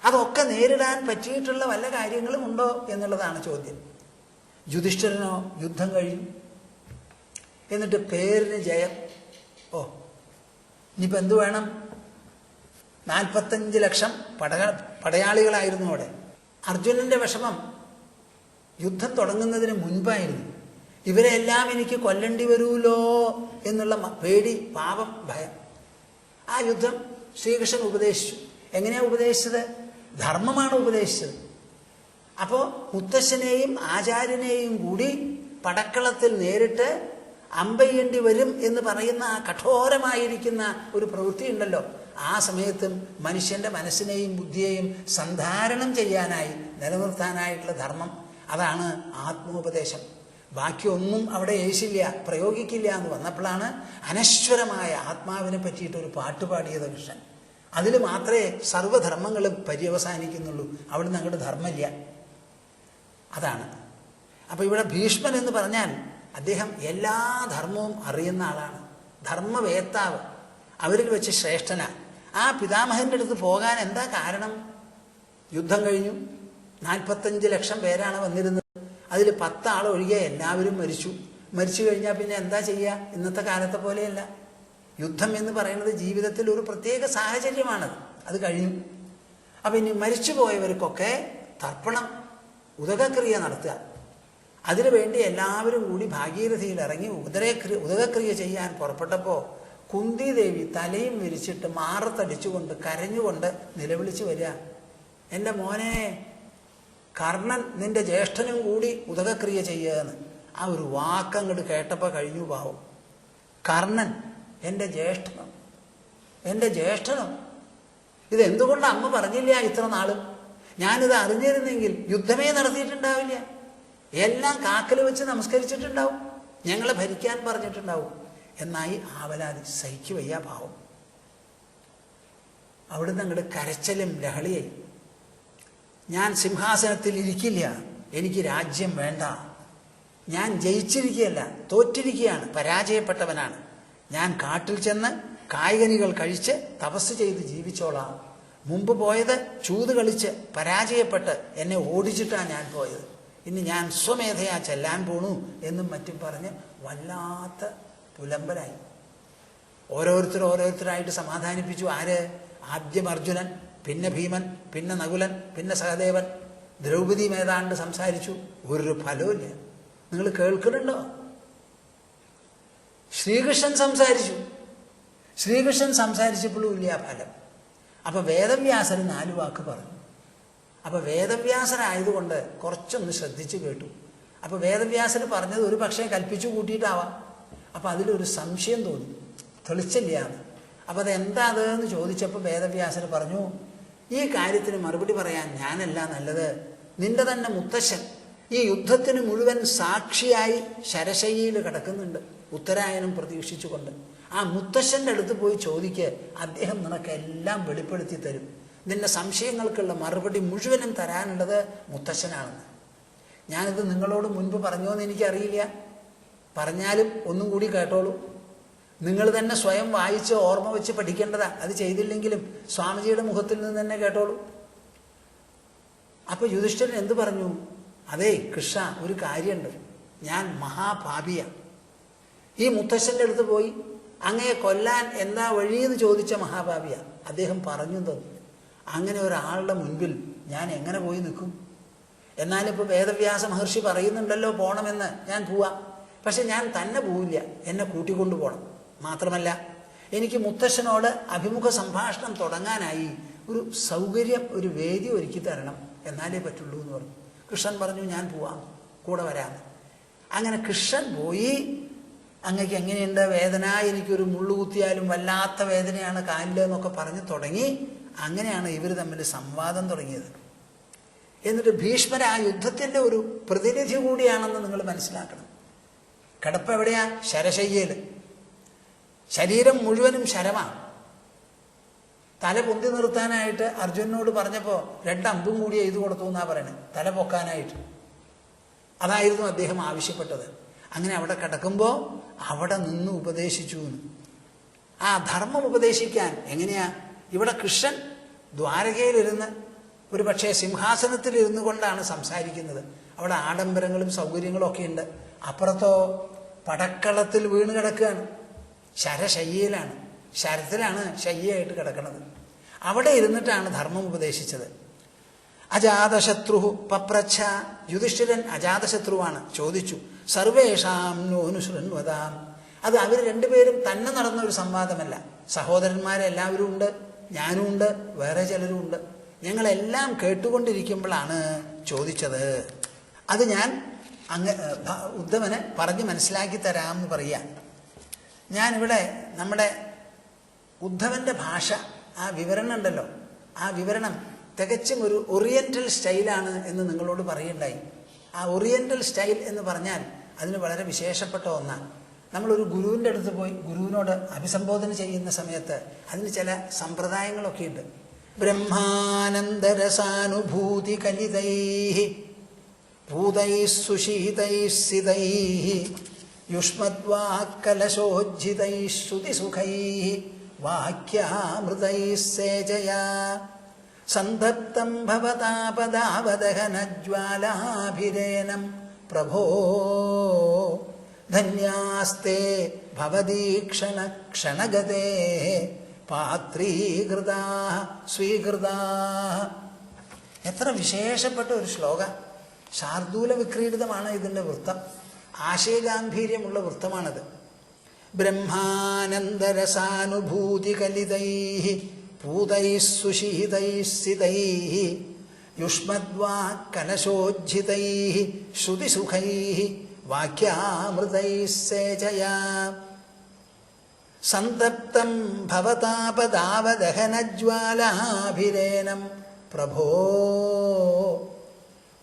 അതൊക്കെ നേരിടാൻ പറ്റിയിട്ടുള്ള വല്ല കാര്യങ്ങളും ഉണ്ടോ എന്നുള്ളതാണ് ചോദ്യം. യുധിഷ്ഠിരനോ യുദ്ധം കഴിഞ്ഞു, എന്നിട്ട് പേരിന് ജയം. ഓ, ഇനിയിപ്പോൾ എന്തു വേണം? 45 ലക്ഷം പടയാളികളായിരുന്നു അവിടെ. അർജുനന്റെ വിഷമം യുദ്ധം തുടങ്ങുന്നതിന് മുൻപായിരുന്നു. ഇവരെല്ലാം എനിക്ക് കൊല്ലേണ്ടി വരുമല്ലോ എന്നുള്ള പേടി, പാപം, ഭയം. ആ യുദ്ധം ശ്രീകൃഷ്ണൻ ഉപദേശിച്ചു. എങ്ങനെയാണ് ഉപദേശിച്ചത്? ധർമ്മമാണ് ഉപദേശിച്ചത്. അപ്പോൾ മുത്തശ്ശനെയും ആചാര്യനെയും കൂടി പടക്കളത്തിൽ നേരിട്ട് അമ്പെയ്യേണ്ടി വരും എന്ന് പറയുന്ന ആ കഠോരമായിരിക്കുന്ന ഒരു പ്രവൃത്തി ഉണ്ടല്ലോ, ആ സമയത്തും മനുഷ്യന്റെ മനസ്സിനെയും ബുദ്ധിയെയും സന്ധാരണം ചെയ്യാനായി നിലനിർത്താനായിട്ടുള്ള ധർമ്മം, അതാണ് ആത്മോപദേശം. ബാക്കിയൊന്നും അവിടെ യേശില്ല, പ്രയോഗിക്കില്ല എന്ന് വന്നപ്പോഴാണ് അനശ്വരമായ ആത്മാവിനെ പറ്റിയിട്ടൊരു പാട്ട് പാടിയത് കൃഷ്ണൻ. അതിൽ മാത്രമേ സർവ്വധർമ്മങ്ങളും പര്യവസാനിക്കുന്നുള്ളൂ. അവിടുന്ന് അങ്ങോട്ട് ധർമ്മമില്ല. അതാണ്. അപ്പം ഇവിടെ ഭീഷ്മൻ എന്ന് പറഞ്ഞാൽ അദ്ദേഹം എല്ലാ ധർമ്മവും അറിയുന്ന ആളാണ്, ധർമ്മവേത്താവ്, അവരിൽ വെച്ച് ശ്രേഷ്ഠനാണ്. ആ പിതാമഹൻ്റെ അടുത്ത് പോകാൻ എന്താ കാരണം? യുദ്ധം കഴിഞ്ഞു, 45 ലക്ഷം പേരാണ് വന്നിരുന്നത്. അതിൽ 10 ആൾ ഒഴികെ എല്ലാവരും മരിച്ചു. മരിച്ചു കഴിഞ്ഞാൽ പിന്നെ എന്താ ചെയ്യുക? ഇന്നത്തെ കാലത്തെ പോലെയല്ല. യുദ്ധം എന്ന് പറയുന്നത് ജീവിതത്തിൽ ഒരു പ്രത്യേക സാഹചര്യമാണത്. അത് കഴിഞ്ഞു. അപ്പം ഇനി മരിച്ചു പോയവർക്കൊക്കെ തർപ്പണം, ഉദകക്രിയ നടത്തുക. അതിനുവേണ്ടി എല്ലാവരും കൂടി ഭാഗീരഥിയിൽ ഇറങ്ങി ഉദകക്രിയ ചെയ്യാൻ പുറപ്പെട്ടപ്പോൾ കുന്തി ദേവി തലയും വിരിച്ചിട്ട് മാറത്തടിച്ചുകൊണ്ട് കരഞ്ഞുകൊണ്ട് നിലവിളിച്ചു വരിക, എൻ്റെ മോനെ കർണൻ നിന്റെ ജ്യേഷ്ഠനും കൂടി ഉദകക്രിയ ചെയ്യുകയെന്ന്. ആ ഒരു വാക്കങ്ങോട്ട് കേട്ടപ്പോൾ കഴിഞ്ഞു പാവം. കർണൻ എൻ്റെ ജ്യേഷ്ഠനും, എൻ്റെ ജ്യേഷ്ഠനും. ഇതെന്തുകൊണ്ട് അമ്മ പറഞ്ഞില്ല ഇത്ര നാളും? ഞാനിത് അറിഞ്ഞിരുന്നെങ്കിൽ യുദ്ധമേ നടത്തിയിട്ടുണ്ടാവില്ല. എല്ലാം കാക്കൽ വെച്ച് നമസ്കരിച്ചിട്ടുണ്ടാവും, ഞങ്ങളെ ഭരിക്കാൻ പറഞ്ഞിട്ടുണ്ടാവും. എന്നായി ആവലാതി സഹിക്കു വയ്യ പാവം. അവിടുന്ന് അങ്ങോട്ട് കരച്ചലും ലഹളിയായി. ഞാൻ സിംഹാസനത്തിൽ ഇരിക്കില്ല, എനിക്ക് രാജ്യം വേണ്ട. ഞാൻ ജയിച്ചിരിക്കുകയല്ല, തോറ്റിരിക്കുകയാണ്, പരാജയപ്പെട്ടവനാണ്. ഞാൻ കാട്ടിൽ ചെന്ന് കായ്കനികൾ കഴിച്ച് തപസ് ചെയ്ത് ജീവിച്ചോളാം. മുമ്പ് പോയത് ചൂത് കളിച്ച് പരാജയപ്പെട്ട് എന്നെ ഓടിച്ചിട്ടാണ് ഞാൻ പോയത്. ഇനി ഞാൻ സ്വമേധയാ ചെല്ലാൻ പോണു എന്നും മറ്റും പറഞ്ഞ് വല്ലാത്ത പുലമ്പലായി. ഓരോരുത്തരായിട്ട് സമാധാനിപ്പിച്ചു. ആര്? ആദ്യം അർജുനൻ, പിന്നെ ഭീമൻ, പിന്നെ നകുലൻ, പിന്നെ സഹദേവൻ. ദ്രൗപദി ഏതാണ്ട് സംസാരിച്ചു. ഒരു ഫലവുമില്ല. നിങ്ങൾ കേൾക്കുന്നുണ്ടോ? ശ്രീകൃഷ്ണൻ സംസാരിച്ചു. ശ്രീകൃഷ്ണൻ സംസാരിച്ചപ്പോഴും ഇല്ല ഫലം. അപ്പൊ വേദവ്യാസർ 4 വാക്ക് പറഞ്ഞു. അപ്പൊ വേദവ്യാസരായതുകൊണ്ട് കുറച്ചൊന്ന് ശ്രദ്ധിച്ചു കേട്ടു. അപ്പൊ വേദവ്യാസർ പറഞ്ഞത് ഒരു പക്ഷേ കൽപ്പിച്ചു കൂട്ടിയിട്ടാവാം. അപ്പം അതിലൊരു സംശയം തോന്നി, തെളിച്ചില്ല. അപ്പം അതെന്താ അതെന്ന് ചോദിച്ചപ്പോൾ വേദവ്യാസന് പറഞ്ഞു, ഈ കാര്യത്തിന് മറുപടി പറയാൻ ഞാനല്ല നല്ലത്, നിന്റെ തന്നെ മുത്തശ്ശൻ ഈ യുദ്ധത്തിന് മുഴുവൻ സാക്ഷിയായി ശരശയ്യയിൽ കിടക്കുന്നുണ്ട്, ഉത്തരായനം പ്രതീക്ഷിച്ചുകൊണ്ട്. ആ മുത്തശ്ശൻ്റെ അടുത്ത് പോയി ചോദിക്ക്, അദ്ദേഹം നിനക്കെല്ലാം വെളിപ്പെടുത്തി തരും. നിന്റെ സംശയങ്ങൾക്കുള്ള മറുപടി മുഴുവനും തരാനുള്ളത് മുത്തശ്ശനാണെന്ന്. ഞാനിത് നിങ്ങളോട് മുൻപ് പറഞ്ഞോന്ന് എനിക്കറിയില്ല, പറഞ്ഞാലും ഒന്നും കൂടി കേട്ടോളൂ. നിങ്ങൾ തന്നെ സ്വയം വായിച്ച് ഓർമ്മ വെച്ച് പഠിക്കേണ്ടതാ. അത് ചെയ്തില്ലെങ്കിലും സ്വാമിജിയുടെ മുഖത്തിൽ നിന്ന് തന്നെ കേട്ടോളൂ. അപ്പൊ യുധിഷ്ഠിരൻ എന്ത് പറഞ്ഞു? അതേ കൃഷ്ണ, ഒരു കാര്യമുണ്ട്, ഞാൻ മഹാപാപിയാണ്. ഈ മുത്തശ്ശൻ്റെ അടുത്ത് പോയി അങ്ങയെ കൊല്ലാൻ എന്താ വഴിയെന്ന് ചോദിച്ച മഹാപാപിയ. അദ്ദേഹം പറഞ്ഞു തന്നു. അങ്ങനെ ഒരാളുടെ മുൻപിൽ ഞാൻ എങ്ങനെ പോയി നിൽക്കും? എന്നാലിപ്പോൾ വേദവ്യാസ മഹർഷി പറയുന്നുണ്ടല്ലോ പോണമെന്ന്, ഞാൻ പോവാം. പക്ഷെ ഞാൻ തന്നെ പോവില്ല, എന്നെ കൂട്ടിക്കൊണ്ടു പോകണം. മാത്രമല്ല എനിക്ക് മുത്തശ്ശനോട് അഭിമുഖ സംഭാഷണം തുടങ്ങാനായി ഒരു സൗകര്യം, ഒരു വേദി ഒരുക്കി തരണം, എന്നാലേ പറ്റുള്ളൂ എന്ന് പറഞ്ഞു. കൃഷ്ണൻ പറഞ്ഞു, ഞാൻ പോവാം, കൂടെ വരാമെന്ന്. അങ്ങനെ കൃഷ്ണൻ പോയി. അങ്ങക്ക് എങ്ങനെയുണ്ട് വേദന? എനിക്കൊരു മുള്ളുകുത്തിയാലും വല്ലാത്ത വേദനയാണ് കാലിൽ എന്നൊക്കെ പറഞ്ഞ് തുടങ്ങി. അങ്ങനെയാണ് ഇവർ തമ്മിൽ സംവാദം തുടങ്ങിയത്. എന്നിട്ട് ഭീഷ്മർ ആ യുദ്ധത്തിൻ്റെ ഒരു പ്രതിനിധി കൂടിയാണെന്ന് നിങ്ങൾ മനസ്സിലാക്കണം. കിടപ്പ് എവിടെയാ? ശരശയ്യയിൽ. ശരീരം മുഴുവനും ശരമാണ്. തല പൊന്തി നിർത്താനായിട്ട് അർജുനനോട് പറഞ്ഞപ്പോൾ 2 അമ്പും കൂടി എഴുതി കൊടുത്തു എന്നാ പറയണേ, തല പൊക്കാനായിട്ട്. അതായിരുന്നു അദ്ദേഹം ആവശ്യപ്പെട്ടത്. അങ്ങനെ അവിടെ കിടക്കുമ്പോൾ അവിടെ നിന്ന് ഉപദേശിച്ചു. ആ ധർമ്മം ഉപദേശിക്കാൻ എങ്ങനെയാ? ഇവിടെ കൃഷ്ണൻ ദ്വാരകയിലിരുന്ന് ഒരു പക്ഷേ സിംഹാസനത്തിലിരുന്നു കൊണ്ടാണ് സംസാരിക്കുന്നത്. അവിടെ ആഡംബരങ്ങളും സൗകര്യങ്ങളും ഒക്കെ ഉണ്ട്. അപ്പുറത്തോ പടക്കളത്തിൽ വീണ് കിടക്കുകയാണ്, ശരശയ്യയിലാണ്, ശരത്തിലാണ് ശയ്യയായിട്ട് കിടക്കുന്നത്. അവിടെ ഇരുന്നിട്ടാണ് ധർമ്മം ഉപദേശിച്ചത്. അജാതശത്രു പപ്രച്ഛ, യുധിഷ്ഠിരൻ അജാതശത്രുവാണ്, ചോദിച്ചു. സർവേഷാം നോനുശൃണ്വതാം. അത് അവർ രണ്ടുപേരും തന്നെ നടന്ന ഒരു സംവാദമല്ല. സഹോദരന്മാരെല്ലാവരും ഉണ്ട്, ഞാനും ഉണ്ട്, വേറെ ചിലരും ഉണ്ട്. ഞങ്ങളെല്ലാം കേട്ടുകൊണ്ടിരിക്കുമ്പോഴാണ് ചോദിച്ചത്. അത് ഞാൻ ഉദ്ധവന് പറഞ്ഞ് മനസ്സിലാക്കി തരാമെന്ന് പറയാം. ഞാനിവിടെ നമ്മുടെ ഉദ്ധവൻ്റെ ഭാഷ, ആ വിവരണം ഉണ്ടല്ലോ, ആ വിവരണം തികച്ചും ഒരു ഓറിയൻ്റൽ സ്റ്റൈലാണ് എന്ന് നിങ്ങളോട് പറയുണ്ടായി. ആ ഓറിയൻ്റൽ സ്റ്റൈൽ എന്ന് പറഞ്ഞാൽ അതിന് വളരെ വിശേഷപ്പെട്ട ഒന്നാണ്. നമ്മളൊരു ഗുരുവിൻ്റെ അടുത്ത് പോയി ഗുരുവിനോട് അഭിസംബോധന ചെയ്യുന്ന സമയത്ത് അതിന് ചില സമ്പ്രദായങ്ങളൊക്കെ ഉണ്ട്. ബ്രഹ്മാനന്ദരസാനുഭൂതി കലിതൈഃ ഭൂതൈഃ സുശീതൈഃ സിതൈഃ യുഷ്മദ്വാക്കലശോജ്ജിതൈഃ ശ്രുതിസുഖൈഃ വാക്യാമൃതൈഃ സേജയാ സന്തപ്തം ഭവതാപദാവദഹനജ്വാലാഭിരേനം പ്രഭോ ധന്യാസ്തേ ഭവദീക്ഷണ ക്ഷണഗതേ പാത്രീകൃതാ സ്വീകൃതാ. എത്ര വിശേഷപ്പെട്ട ഒരു ശ്ലോക. ശാർദൂല വിക്രീഡിതമാണ് ഇതിൻ്റെ വൃത്തം. ആശയഗാംഭീര്യമുള്ള വൃത്തമാണത്. ബ്രഹ്മാനന്ദരസാനുഭൂതി കലിതൈഃ ഭൂതൈഃ സുശീതൈഃ സിതൈഃ യുഷ്മദ്വാക്കലശോജ്ജിതൈഃ ശ്രുതിസുഖൈഃ വാക്യാമൃതൈഃ സേജയാ സന്തപ്തം ഭവതാപദാവദഹനജ്വാലാഭിരേനം പ്രഭോ.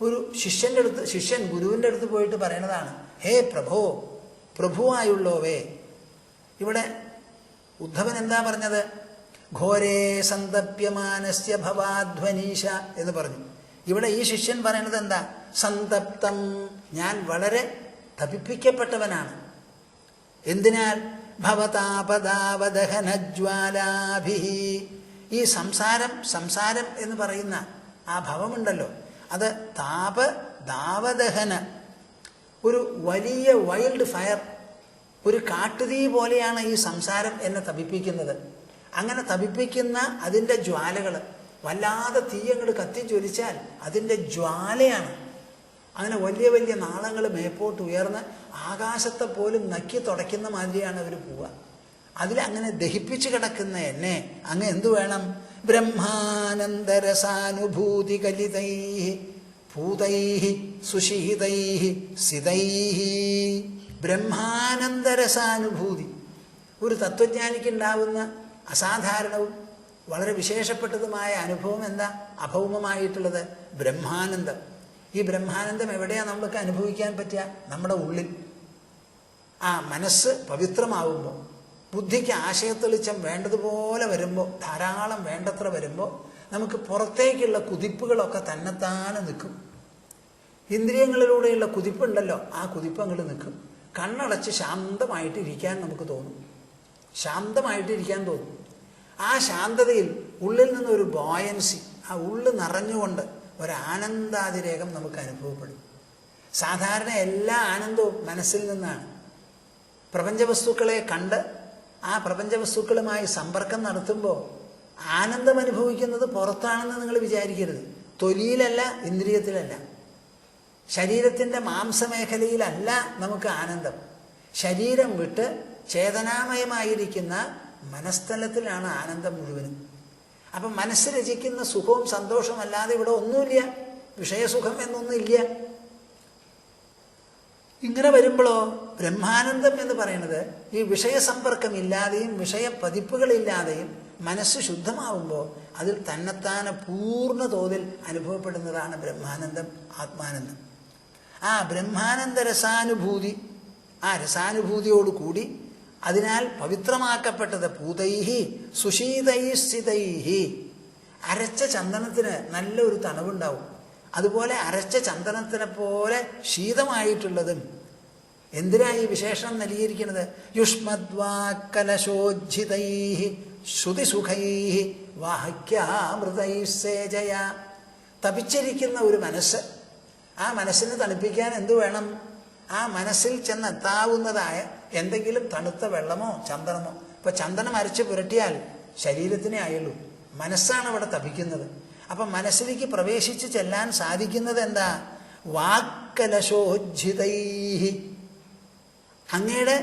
ഒരു ശിഷ്യൻ ഗുരുവിൻ്റെ അടുത്ത് പോയിട്ട് പറയണതാണ്, ഹേ പ്രഭോ, പ്രഭുവായുള്ളോവേ. ഇവിടെ ഉദ്ധവൻ എന്താ പറഞ്ഞത്? ഘോരേ സന്തപ്യമാനസ്യ ഭവാധ്വനീശ എന്ന് പറഞ്ഞു. ഇവിടെ ഈ ശിഷ്യൻ പറയണത് എന്താ? സന്തപ്തം, ഞാൻ വളരെ തപിപ്പിക്കപ്പെട്ടവനാണ്. എന്തിനാൽ? ഭവതാപദാവദഹനജ്വാലാഭി. ഈ സംസാരം എന്ന് പറയുന്ന ആ ഭവമുണ്ടല്ലോ, അത് താപദാവദഹന, ഒരു വലിയ വൈൽഡ് ഫയർ, ഒരു കാട്ടുതീ പോലെയാണ് ഈ സംസാരം എന്നെ തപിപ്പിക്കുന്നത്. അങ്ങനെ തപിപ്പിക്കുന്ന അതിൻ്റെ ജ്വാലകൾ, വല്ലാതെ തീയങ്ങട് കത്തിജ്വലിച്ചാൽ അതിൻ്റെ ജ്വാലയാണ്. അങ്ങനെ വലിയ വലിയ നാളങ്ങൾ മേപ്പോട്ട് ഉയർന്ന് ആകാശത്തെ പോലും നക്കി തുടയ്ക്കുന്ന മാതിരിയാണ് അവർ പോവുക. അതിലങ്ങനെ ദഹിപ്പിച്ച് കിടക്കുന്ന എന്നെ അങ്ങ് എന്തു വേണം? ബ്രഹ്മാനന്ദരസാനുഭൂതി കലിതൈഃ ഭൂതൈഃ സുശീതൈഃ സിതൈഃ. ബ്രഹ്മാനന്ദരസാനുഭൂതി. ഒരു തത്വജ്ഞാനിക്കുണ്ടാവുന്ന അസാധാരണവും വളരെ വിശേഷപ്പെട്ടതുമായ അനുഭവം എന്താ? അഭൗമമായിട്ടുള്ളത് ബ്രഹ്മാനന്ദം. ഈ ബ്രഹ്മാനന്ദം എവിടെയാണ് നമ്മൾക്ക് അനുഭവിക്കാൻ പറ്റുക? നമ്മുടെ ഉള്ളിൽ. ആ മനസ്സ് പവിത്രമാവുമ്പോൾ, ബുദ്ധിക്ക് ആശയത്തെളിച്ചം വേണ്ടതുപോലെ വരുമ്പോൾ, ധാരാളം വേണ്ടത്ര വരുമ്പോൾ, നമുക്ക് പുറത്തേക്കുള്ള കുതിപ്പുകളൊക്കെ തന്നെത്താനെ നിൽക്കും. ഇന്ദ്രിയങ്ങളിലൂടെയുള്ള കുതിപ്പുണ്ടല്ലോ, ആ കുതിപ്പങ്ങൾ നിൽക്കും. കണ്ണടച്ച് ശാന്തമായിട്ട് ഇരിക്കാൻ നമുക്ക് തോന്നും. ശാന്തമായിട്ടിരിക്കാൻ തോന്നും. ആ ശാന്തതയിൽ ഉള്ളിൽ നിന്നൊരു ബോയൻസി, ആ ഉള്ളിൽ നിറഞ്ഞുകൊണ്ട് ഒരാനന്ദാതിരേകം നമുക്ക് അനുഭവപ്പെടും. സാധാരണ എല്ലാ ആനന്ദവും മനസ്സിൽ നിന്നാണ്. പ്രപഞ്ചവസ്തുക്കളെ കണ്ട് ആ പ്രപഞ്ചവസ്തുക്കളുമായി സമ്പർക്കം നടത്തുമ്പോൾ ആനന്ദം അനുഭവിക്കുന്നത് പുറത്താണെന്ന് നിങ്ങൾ വിചാരിക്കരുത്. തൊലിയിലല്ല, ഇന്ദ്രിയത്തിലല്ല, ശരീരത്തിൻ്റെ മാംസമേഖലയിലല്ല നമുക്ക് ആനന്ദം. ശരീരം വിട്ട് ചേതനാമയമായിരിക്കുന്ന മനസ്ഥലത്തിലാണ് ആനന്ദം മുഴുവനും. അപ്പം മനസ്സ് രചിക്കുന്ന സുഖവും സന്തോഷവും അല്ലാതെ ഇവിടെ ഒന്നുമില്ല, വിഷയസുഖം എന്നൊന്നുമില്ല. ഇങ്ങനെ വരുമ്പോഴോ ബ്രഹ്മാനന്ദം എന്ന് പറയുന്നത് ഈ വിഷയസമ്പർക്കമില്ലാതെയും വിഷയപ്പതിപ്പുകളില്ലാതെയും മനസ്സ് ശുദ്ധമാവുമ്പോൾ അതിൽ തന്നെത്താനെ പൂർണ്ണ തോതിൽ അനുഭവപ്പെടുന്നതാണ് ബ്രഹ്മാനന്ദം, ആത്മാനന്ദം. ആ ബ്രഹ്മാനന്ദ രസാനുഭൂതി, ആ രസാനുഭൂതിയോടുകൂടി അതിനാൽ പവിത്രമാക്കപ്പെട്ടത് പൂതൈഹി സുശീതൈ സ്ഥിതൈഹി. അരച്ച ചന്ദനത്തിന് നല്ലൊരു തണവുണ്ടാവും. അതുപോലെ അരച്ച ചന്ദനത്തിനെ പോലെ ശീതമായിട്ടുള്ളതും. എന്തിനായി വിശേഷണം നൽകിയിരിക്കുന്നത്? യുഷ്മദ്വാക്കലശോജ്ജിതൈ ശ്രുതിസുഖൈ വാഹ്യാമൃതൈ സേജയ. തപിച്ചിരിക്കുന്ന ഒരു മനസ്സ്, ആ മനസ്സിനെ തണുപ്പിക്കാൻ എന്തു വേണം? ആ മനസ്സിൽ ചെന്നെത്താവുന്നതായ എന്തെങ്കിലും തണുത്ത വെള്ളമോ ചന്ദനമോ. ഇപ്പൊ ചന്ദനം അരച്ച് പുരട്ടിയാൽ ശരീരത്തിനെ ആയുള്ളൂ, മനസ്സാണ് അവിടെ തപിക്കുന്നത്. അപ്പം മനസ്സിലേക്ക് പ്രവേശിച്ച് ചെല്ലാൻ സാധിക്കുന്നത് എന്താ? വാക്കലശോജ്ജിതൈ. അങ്ങയുടെ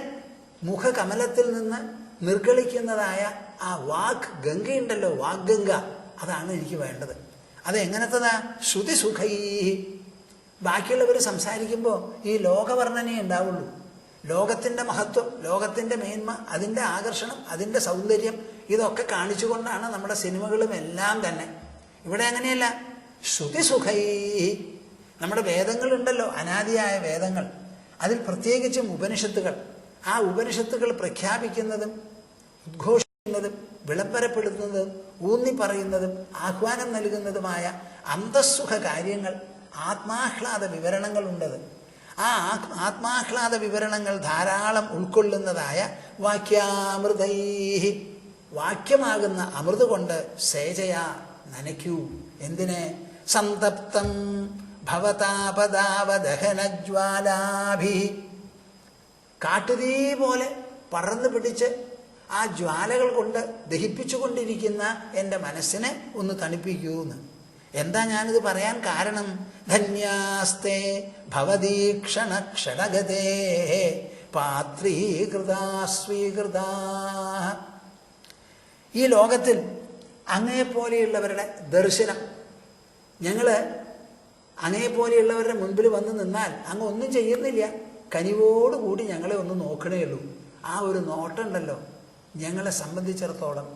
മുഖകമലത്തിൽ നിന്ന് നിർഗളിക്കുന്നതായ ആ വാക് ഗംഗയുണ്ടല്ലോ, വാഗ്ഗംഗ, അതാണ് എനിക്ക് വേണ്ടത്. അത് എങ്ങനത്തതാ? ശ്രുതിസുഖൈ. ബാക്കിയുള്ളവർ സംസാരിക്കുമ്പോൾ ഈ ലോകവർണ്ണനേ ഉണ്ടാവുള്ളൂ. ലോകത്തിൻ്റെ മഹത്വം, ലോകത്തിൻ്റെ മേന്മ, അതിൻ്റെ ആകർഷണം, അതിൻ്റെ സൗന്ദര്യം, ഇതൊക്കെ കാണിച്ചുകൊണ്ടാണ് നമ്മുടെ സിനിമകളും എല്ലാം തന്നെ. ഇവിടെ അങ്ങനെയല്ല. ശ്രുതിസുഖൈ. നമ്മുടെ വേദങ്ങളുണ്ടല്ലോ, അനാദിയായ വേദങ്ങൾ, അതിൽ പ്രത്യേകിച്ചും ഉപനിഷത്തുകൾ. ആ ഉപനിഷത്തുകൾ പ്രഖ്യാപിക്കുന്നതും ഉദ്ഘോഷിക്കുന്നതും വിളംബരപ്പെടുത്തുന്നതും ഊന്നി പറയുന്നതും ആഹ്വാനം നൽകുന്നതുമായ അന്തസ്സുഖ കാര്യങ്ങൾ, ആത്മാഹ്ലാദ വിവരണങ്ങളുണ്ടത്. ആ ആത്മാഹ്ലാദ വിവരണങ്ങൾ ധാരാളം ഉൾക്കൊള്ളുന്നതായ വാക്യാമൃതൈ. വാക്യമാകുന്ന അമൃത് കൊണ്ട് സേജയ, നനയ്ക്കൂ. എന്തിനെ? സന്തപ്തം ഭവതാപദാവദഹനജ്വാലാഭി. കാട്ടുതീ പോലെ പറന്നു പിടിച്ച് ആ ജ്വാലകൾ കൊണ്ട് ദഹിപ്പിച്ചുകൊണ്ടിരിക്കുന്ന എൻ്റെ മനസ്സിനെ ഒന്ന് തണുപ്പിക്കൂന്ന്. എന്താ ഞാനിത് പറയാൻ കാരണം? ധന്യാസ്തേ ഭവദീക്ഷണ ക്ഷണഗതേ പാത്രീകൃതാ സ്വീകൃതാ. ഈ ലോകത്തിൽ അങ്ങയെപ്പോലെയുള്ളവരുടെ ദർശനം, ഞങ്ങൾ അങ്ങയെപ്പോലെയുള്ളവരുടെ മുൻപിൽ വന്ന് നിന്നാൽ അങ്ങ് ഒന്നും ചെയ്യുന്നില്ല, കനിവോടുകൂടി ഞങ്ങളെ ഒന്ന് നോക്കണേ ഉള്ളൂ. ആ ഒരു നോട്ടമുണ്ടല്ലോ, ഞങ്ങളെ സംബന്ധിച്ചിടത്തോളം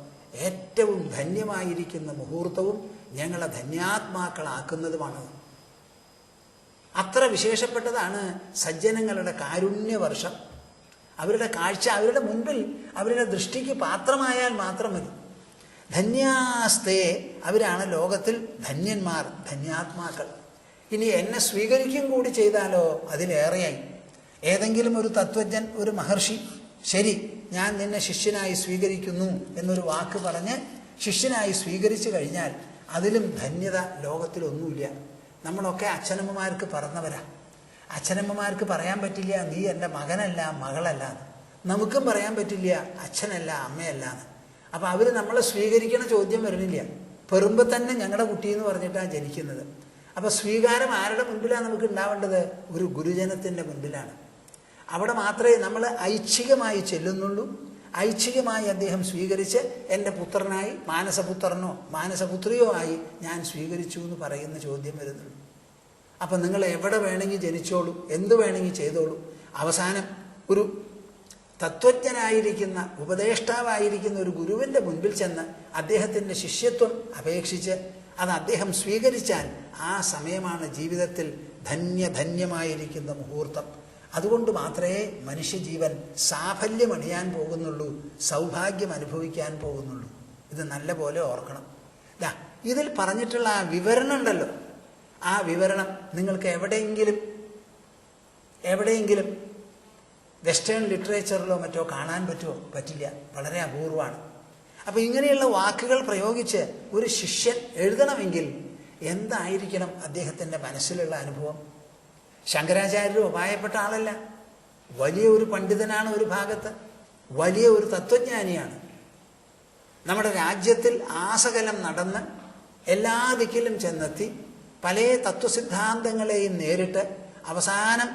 ഏറ്റവും ധന്യമായിരിക്കുന്ന മുഹൂർത്തവും ഞങ്ങളെ ധന്യാത്മാക്കളാക്കുന്നതുമാണ്. അത്ര വിശേഷപ്പെട്ടതാണ് സജ്ജനങ്ങളുടെ കാരുണ്യവർഷം. അവരുടെ കാഴ്ച അവരുടെ മുൻപിൽ, അവരുടെ ദൃഷ്ടിക്ക് പാത്രമായാൽ മാത്രം മതി. ധന്യാസ്തേ, അവരാണ് ലോകത്തിൽ ധന്യന്മാർ, ധന്യാത്മാക്കൾ. ഇനി എന്നെ സ്വീകരിക്കും കൂടി ചെയ്താലോ അതിലേറെയായി. ഏതെങ്കിലും ഒരു തത്വജ്ഞൻ, ഒരു മഹർഷി, ശരി ഞാൻ നിന്നെ ശിഷ്യനായി സ്വീകരിക്കുന്നു എന്നൊരു വാക്ക് പറഞ്ഞ് ശിഷ്യനായി സ്വീകരിച്ചു കഴിഞ്ഞാൽ അതിലും ധന്യത ലോകത്തിലൊന്നുമില്ല. നമ്മളൊക്കെ അച്ഛനമ്മമാർക്ക് പറഞ്ഞവരാ. അച്ഛനമ്മമാർക്ക് പറയാൻ പറ്റില്ല നീ എൻ്റെ മകനല്ല മകളല്ല, നമുക്കും പറയാൻ പറ്റില്ല അച്ഛനല്ല അമ്മയല്ലാന്ന്. അപ്പം അവർ നമ്മളെ സ്വീകരിക്കണ ചോദ്യം വരുന്നില്ല. പെറുമ്പോൾ തന്നെ ഞങ്ങളുടെ കുട്ടി എന്ന് പറഞ്ഞിട്ടാണ് ജനിക്കുന്നത്. അപ്പം സ്വീകാരം ആരുടെ മുൻപിലാണ് നമുക്ക് ഉണ്ടാവേണ്ടത്? ഒരു ഗുരുജനത്തിൻ്റെ മുൻപിലാണ്. അവിടെ മാത്രമേ നമ്മൾ ഐച്ഛികമായി ചെല്ലുന്നുള്ളൂ. ഐച്ഛികമായി അദ്ദേഹം സ്വീകരിച്ച് എൻ്റെ പുത്രനായി, മാനസപുത്രനോ മാനസപുത്രിയോ ആയി ഞാൻ സ്വീകരിച്ചു എന്ന് പറയുന്ന ചോദ്യം വരുന്നുള്ളൂ. അപ്പം നിങ്ങൾ എവിടെ വേണമെങ്കിൽ ജനിച്ചോളൂ, എന്ത് വേണമെങ്കിൽ ചെയ്തോളൂ, അവസാനം ഒരു തത്വജ്ഞനായിരിക്കുന്ന ഉപദേഷ്ടാവായിരിക്കുന്ന ഒരു ഗുരുവിൻ്റെ മുൻപിൽ ചെന്ന് അദ്ദേഹത്തിൻ്റെ ശിഷ്യത്വം അപേക്ഷിച്ച് അത് അദ്ദേഹം സ്വീകരിച്ചാൽ ആ സമയമാണ് ജീവിതത്തിൽ ധന്യമായിരിക്കുന്ന മുഹൂർത്തം. അതുകൊണ്ട് മാത്രമേ മനുഷ്യജീവൻ സാഫല്യമണിയാൻ പോകുന്നുള്ളൂ, സൗഭാഗ്യം അനുഭവിക്കാൻ പോകുന്നുള്ളൂ. ഇത് നല്ല പോലെ ഓർക്കണം. ഇതിൽ പറഞ്ഞിട്ടുള്ള ആ വിവരണം ഉണ്ടല്ലോ, ആ വിവരണം നിങ്ങൾക്ക് എവിടെയെങ്കിലും വെസ്റ്റേൺ ലിറ്ററേച്ചറിലോ മറ്റോ കാണാൻ പറ്റുമോ? പറ്റില്ല, വളരെ അപൂർവമാണ്. അപ്പോൾ ഇങ്ങനെയുള്ള വാക്കുകൾ പ്രയോഗിച്ച് ഒരു ശിഷ്യൻ എഴുതണമെങ്കിൽ എന്തായിരിക്കണം അദ്ദേഹത്തിൻ്റെ മനസ്സിലുള്ള അനുഭവം? ശങ്കരാചാര്യർ ഉപായപ്പെട്ട ആളല്ല, വലിയ ഒരു പണ്ഡിതനാണ്, ഒരു ഭാഗത്ത് വലിയ ഒരു തത്വജ്ഞാനിയാണ്. നമ്മുടെ രാജ്യത്തിൽ ആസകലം നടന്ന് എല്ലാ ദിക്കിലും ചെന്നെത്തി പല തത്വസിദ്ധാന്തങ്ങളെയും നേരിട്ട് അവസാനം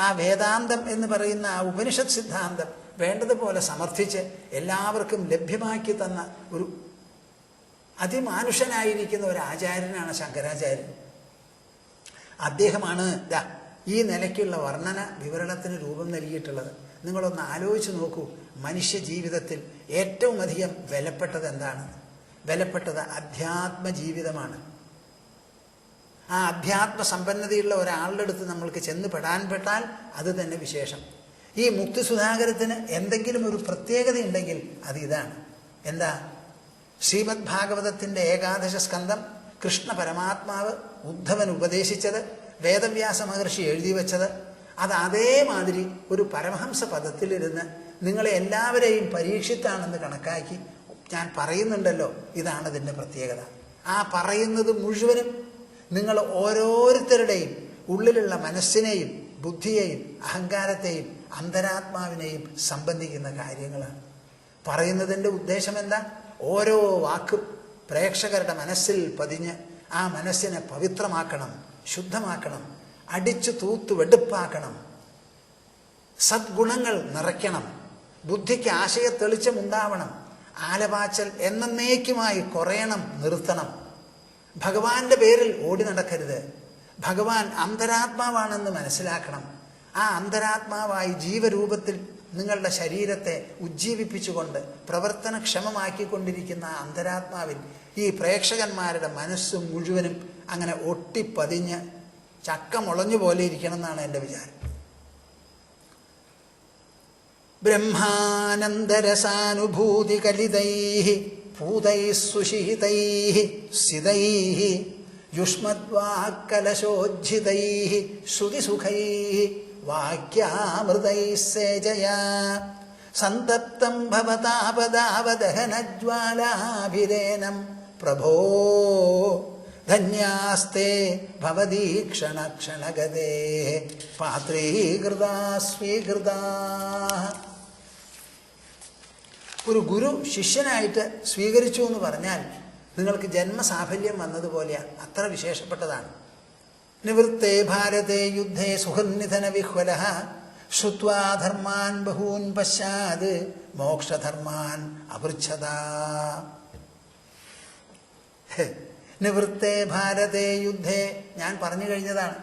ആ വേദാന്തം എന്ന് പറയുന്ന ആ ഉപനിഷത്ത് സിദ്ധാന്തം വേണ്ടതുപോലെ സമർത്ഥിച്ച് എല്ലാവർക്കും ലഭ്യമാക്കി തന്ന ഒരു അതിമാനുഷനായിരിക്കുന്ന ഒരു ആചാര്യനാണ് ശങ്കരാചാര്യൻ. അദ്ദേഹമാണ് ഈ നിലയ്ക്കുള്ള വർണ്ണന വിവരണത്തിന് രൂപം നൽകിയിട്ടുള്ളത്. നിങ്ങളൊന്ന് ആലോചിച്ച് നോക്കൂ, മനുഷ്യ ജീവിതത്തിൽ ഏറ്റവും അധികം വിലപ്പെട്ടത് എന്താണ്? വിലപ്പെട്ടത് അധ്യാത്മ ജീവിതമാണ്. ആ അധ്യാത്മ സമ്പന്നതയുള്ള ഒരാളുടെ അടുത്ത് നമ്മൾക്ക് ചെന്ന് പെട്ടാൽ അത് തന്നെ വിശേഷം. ഈ മുക്തി സുധാകരത്തിന് എന്തെങ്കിലും ഒരു പ്രത്യേകത ഉണ്ടെങ്കിൽ അത് ഇതാണ്. എന്താ? ശ്രീമദ് ഭാഗവതത്തിൻ്റെ ഏകാദശ സ്കന്ധം കൃഷ്ണ പരമാത്മാവ് ഉദ്ധവൻ ഉപദേശിച്ചത്, വേദവ്യാസ മഹർഷി എഴുതി വച്ചത്, അത് അതേമാതിരി ഒരു പരമഹംസ പദത്തിലിരുന്ന് നിങ്ങളെ എല്ലാവരെയും പരീക്ഷിത്താണെന്ന് കണക്കാക്കി ഞാൻ പറയുന്നുണ്ടല്ലോ. ഇതാണ് ഇതിൻ്റെ പ്രത്യേകത. ആ പറയുന്നത് മുഴുവനും നിങ്ങൾ ഓരോരുത്തരുടെയും ഉള്ളിലുള്ള മനസ്സിനെയും ബുദ്ധിയെയും അഹങ്കാരത്തെയും അന്തരാത്മാവിനെയും സംബന്ധിക്കുന്ന കാര്യങ്ങളാണ്. പറയുന്നതിൻ്റെ ഉദ്ദേശം എന്താ? ഓരോ വാക്കും പ്രേക്ഷകരുടെ മനസ്സിൽ പതിഞ്ഞ് ആ മനസ്സിനെ പവിത്രമാക്കണം, ശുദ്ധമാക്കണം, അടിച്ചു തൂത്ത് വെടുപ്പാക്കണം, സദ്ഗുണങ്ങൾ നിറയ്ക്കണം, ബുദ്ധിക്ക് ആശയ തെളിച്ചമുണ്ടാവണം, ആലപാച്ചൽ എന്നേക്കുമായി കുറയണം, നിർത്തണം. ഭഗവാന്റെ പേരിൽ ഓടി നടക്കരുത്. ഭഗവാൻ അന്തരാത്മാവാണെന്ന് മനസ്സിലാക്കണം. ആ അന്തരാത്മാവായി ജീവരൂപത്തിൽ നിങ്ങളുടെ ശരീരത്തെ ഉജ്ജീവിപ്പിച്ചുകൊണ്ട് പ്രവർത്തനക്ഷമമാക്കിക്കൊണ്ടിരിക്കുന്ന ആ അന്തരാത്മാവിൽ ഈ പ്രേക്ഷകന്മാരുടെ മനസ്സും മുഴുവനും അങ്ങനെ ഒട്ടിപ്പതിഞ്ഞ് ചക്കമുളഞ്ഞു പോലെ ഇരിക്കണം എന്നാണ് എൻ്റെ വിചാരം. ബ്രഹ്മാനന്ദരസാനുഭൂതി കലിതൈഃ പൂതൈഃ സുഷിഹിതൈഃ സിതൈഃ യുഷ്മദ്വാക്കലശോജ്ജിതൈഃ ശ്രുതിസുഖൈഃ വാക്യാമൃതൈഃ സേജയാ സന്തപ്തം ഭവതാപദാവദഹനജ്വാലാഭിരേനം പ്രഭോ ധന്യാസ്തേ ഭവദീക്ഷണക്ഷണഗതേ പാത്രീകൃതാ സ്വീകൃതാ. ഒരു ഗുരു ശിഷ്യനായിട്ട് സ്വീകരിച്ചു എന്ന് പറഞ്ഞാൽ നിങ്ങൾക്ക് ജന്മസാഫല്യം വന്നതുപോലെയാണ്. അത്ര വിശേഷപ്പെട്ടതാണ്. നിവൃത്തേ ഭാരതേ യുദ്ധേ സുഹൃന്നിധന വിഹ്വലഃ ശ്രുത്വാ ധർമാൻ ബഹൂൻ പശ്ചാത് മോക്ഷധർമാൻ അപൃച്ഛതാ. നിവൃത്തേ ഭാരതേ യുദ്ധേ ഞാൻ പറഞ്ഞു കഴിഞ്ഞതാണ്.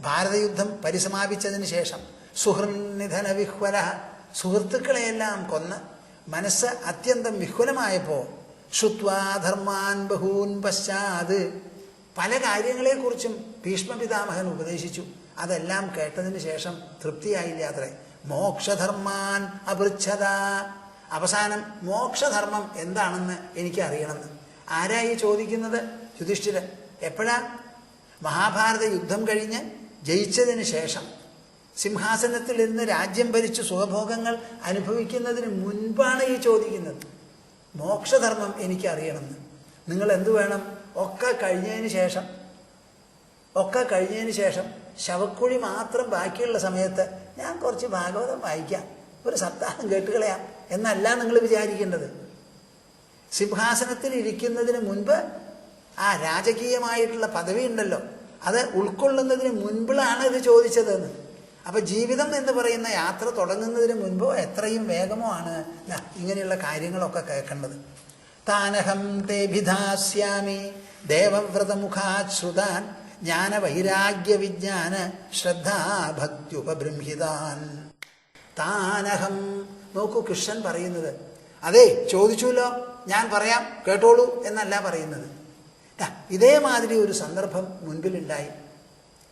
ഭാരതയുദ്ധം പരിസമാപിച്ചതിന് ശേഷം സുഹൃന്നിധന വിഹ്വലഃ സുഹൃത്തുക്കളെയെല്ലാം കൊന്ന് മനസ്സ് അത്യന്തം വിഹ്വലമായപ്പോൾ ശ്രുത്വാ ധർമാൻ ബഹൂൻ പശ്ചാത് പല കാര്യങ്ങളെക്കുറിച്ചും ഭീഷ്മപിതാമഹൻ ഉപദേശിച്ചു. അതെല്ലാം കേട്ടതിന് ശേഷം തൃപ്തിയായില്ല അത്രേ. മോക്ഷധർമാൻ അപൃച്ഛത. അവസാനം മോക്ഷധർമ്മം എന്താണെന്ന് എനിക്ക് അറിയണമെന്ന്. ആരായി ചോദിക്കുന്നത്? യുധിഷ്ഠിരൻ. എപ്പോഴാ? മഹാഭാരത യുദ്ധം കഴിഞ്ഞ് ജയിച്ചതിന് ശേഷം സിംഹാസനത്തിൽ ഇരുന്ന് രാജ്യം ഭരിച്ച് സുഖഭോഗങ്ങൾ അനുഭവിക്കുന്നതിന് മുൻപാണ് ഈ ചോദിക്കുന്നത്. മോക്ഷധർമ്മം എനിക്കറിയണമെന്ന്. നിങ്ങൾ എന്തു വേണം? ഒക്കെ കഴിഞ്ഞതിന് ശേഷം ശവക്കുഴി മാത്രം ബാക്കിയുള്ള സമയത്ത് ഞാൻ കുറച്ച് ഭാഗവതം വായിക്കാം, ഒരു സപ്താഹം കേട്ടുകളയാം എന്നല്ല നിങ്ങൾ വിചാരിക്കേണ്ടത്. സിംഹാസനത്തിൽ ഇരിക്കുന്നതിന് മുൻപ് ആ രാജകീയമായിട്ടുള്ള പദവി ഉണ്ടല്ലോ, അത് ഉൾക്കൊള്ളുന്നതിന് മുൻപിലാണ് ഇത് ചോദിച്ചതെന്ന്. അപ്പം ജീവിതം എന്ന് പറയുന്ന യാത്ര തുടങ്ങുന്നതിന് മുൻപോ എത്രയും വേഗമോ ആണ് ഇങ്ങനെയുള്ള കാര്യങ്ങളൊക്കെ കേൾക്കേണ്ടത്. താനഹം തേ ഭിധാസ്യാമി ദേവവ്രതമുഖാത് ശ്രുതാൻ ജ്ഞാനവൈരാഗ്യ വിജ്ഞാന ശ്രദ്ധാഭക്ത്യുപബൃംഹിതാൻ. താനഹം. നോക്കൂ കൃഷ്ണൻ പറയുന്നത്. അതെ, ചോദിച്ചുല്ലോ, ഞാൻ പറയാം, കേട്ടോളൂ എന്നല്ല പറയുന്നത്. ഇതേമാതിരി ഒരു സന്ദർഭം മുൻപിലുണ്ടായി.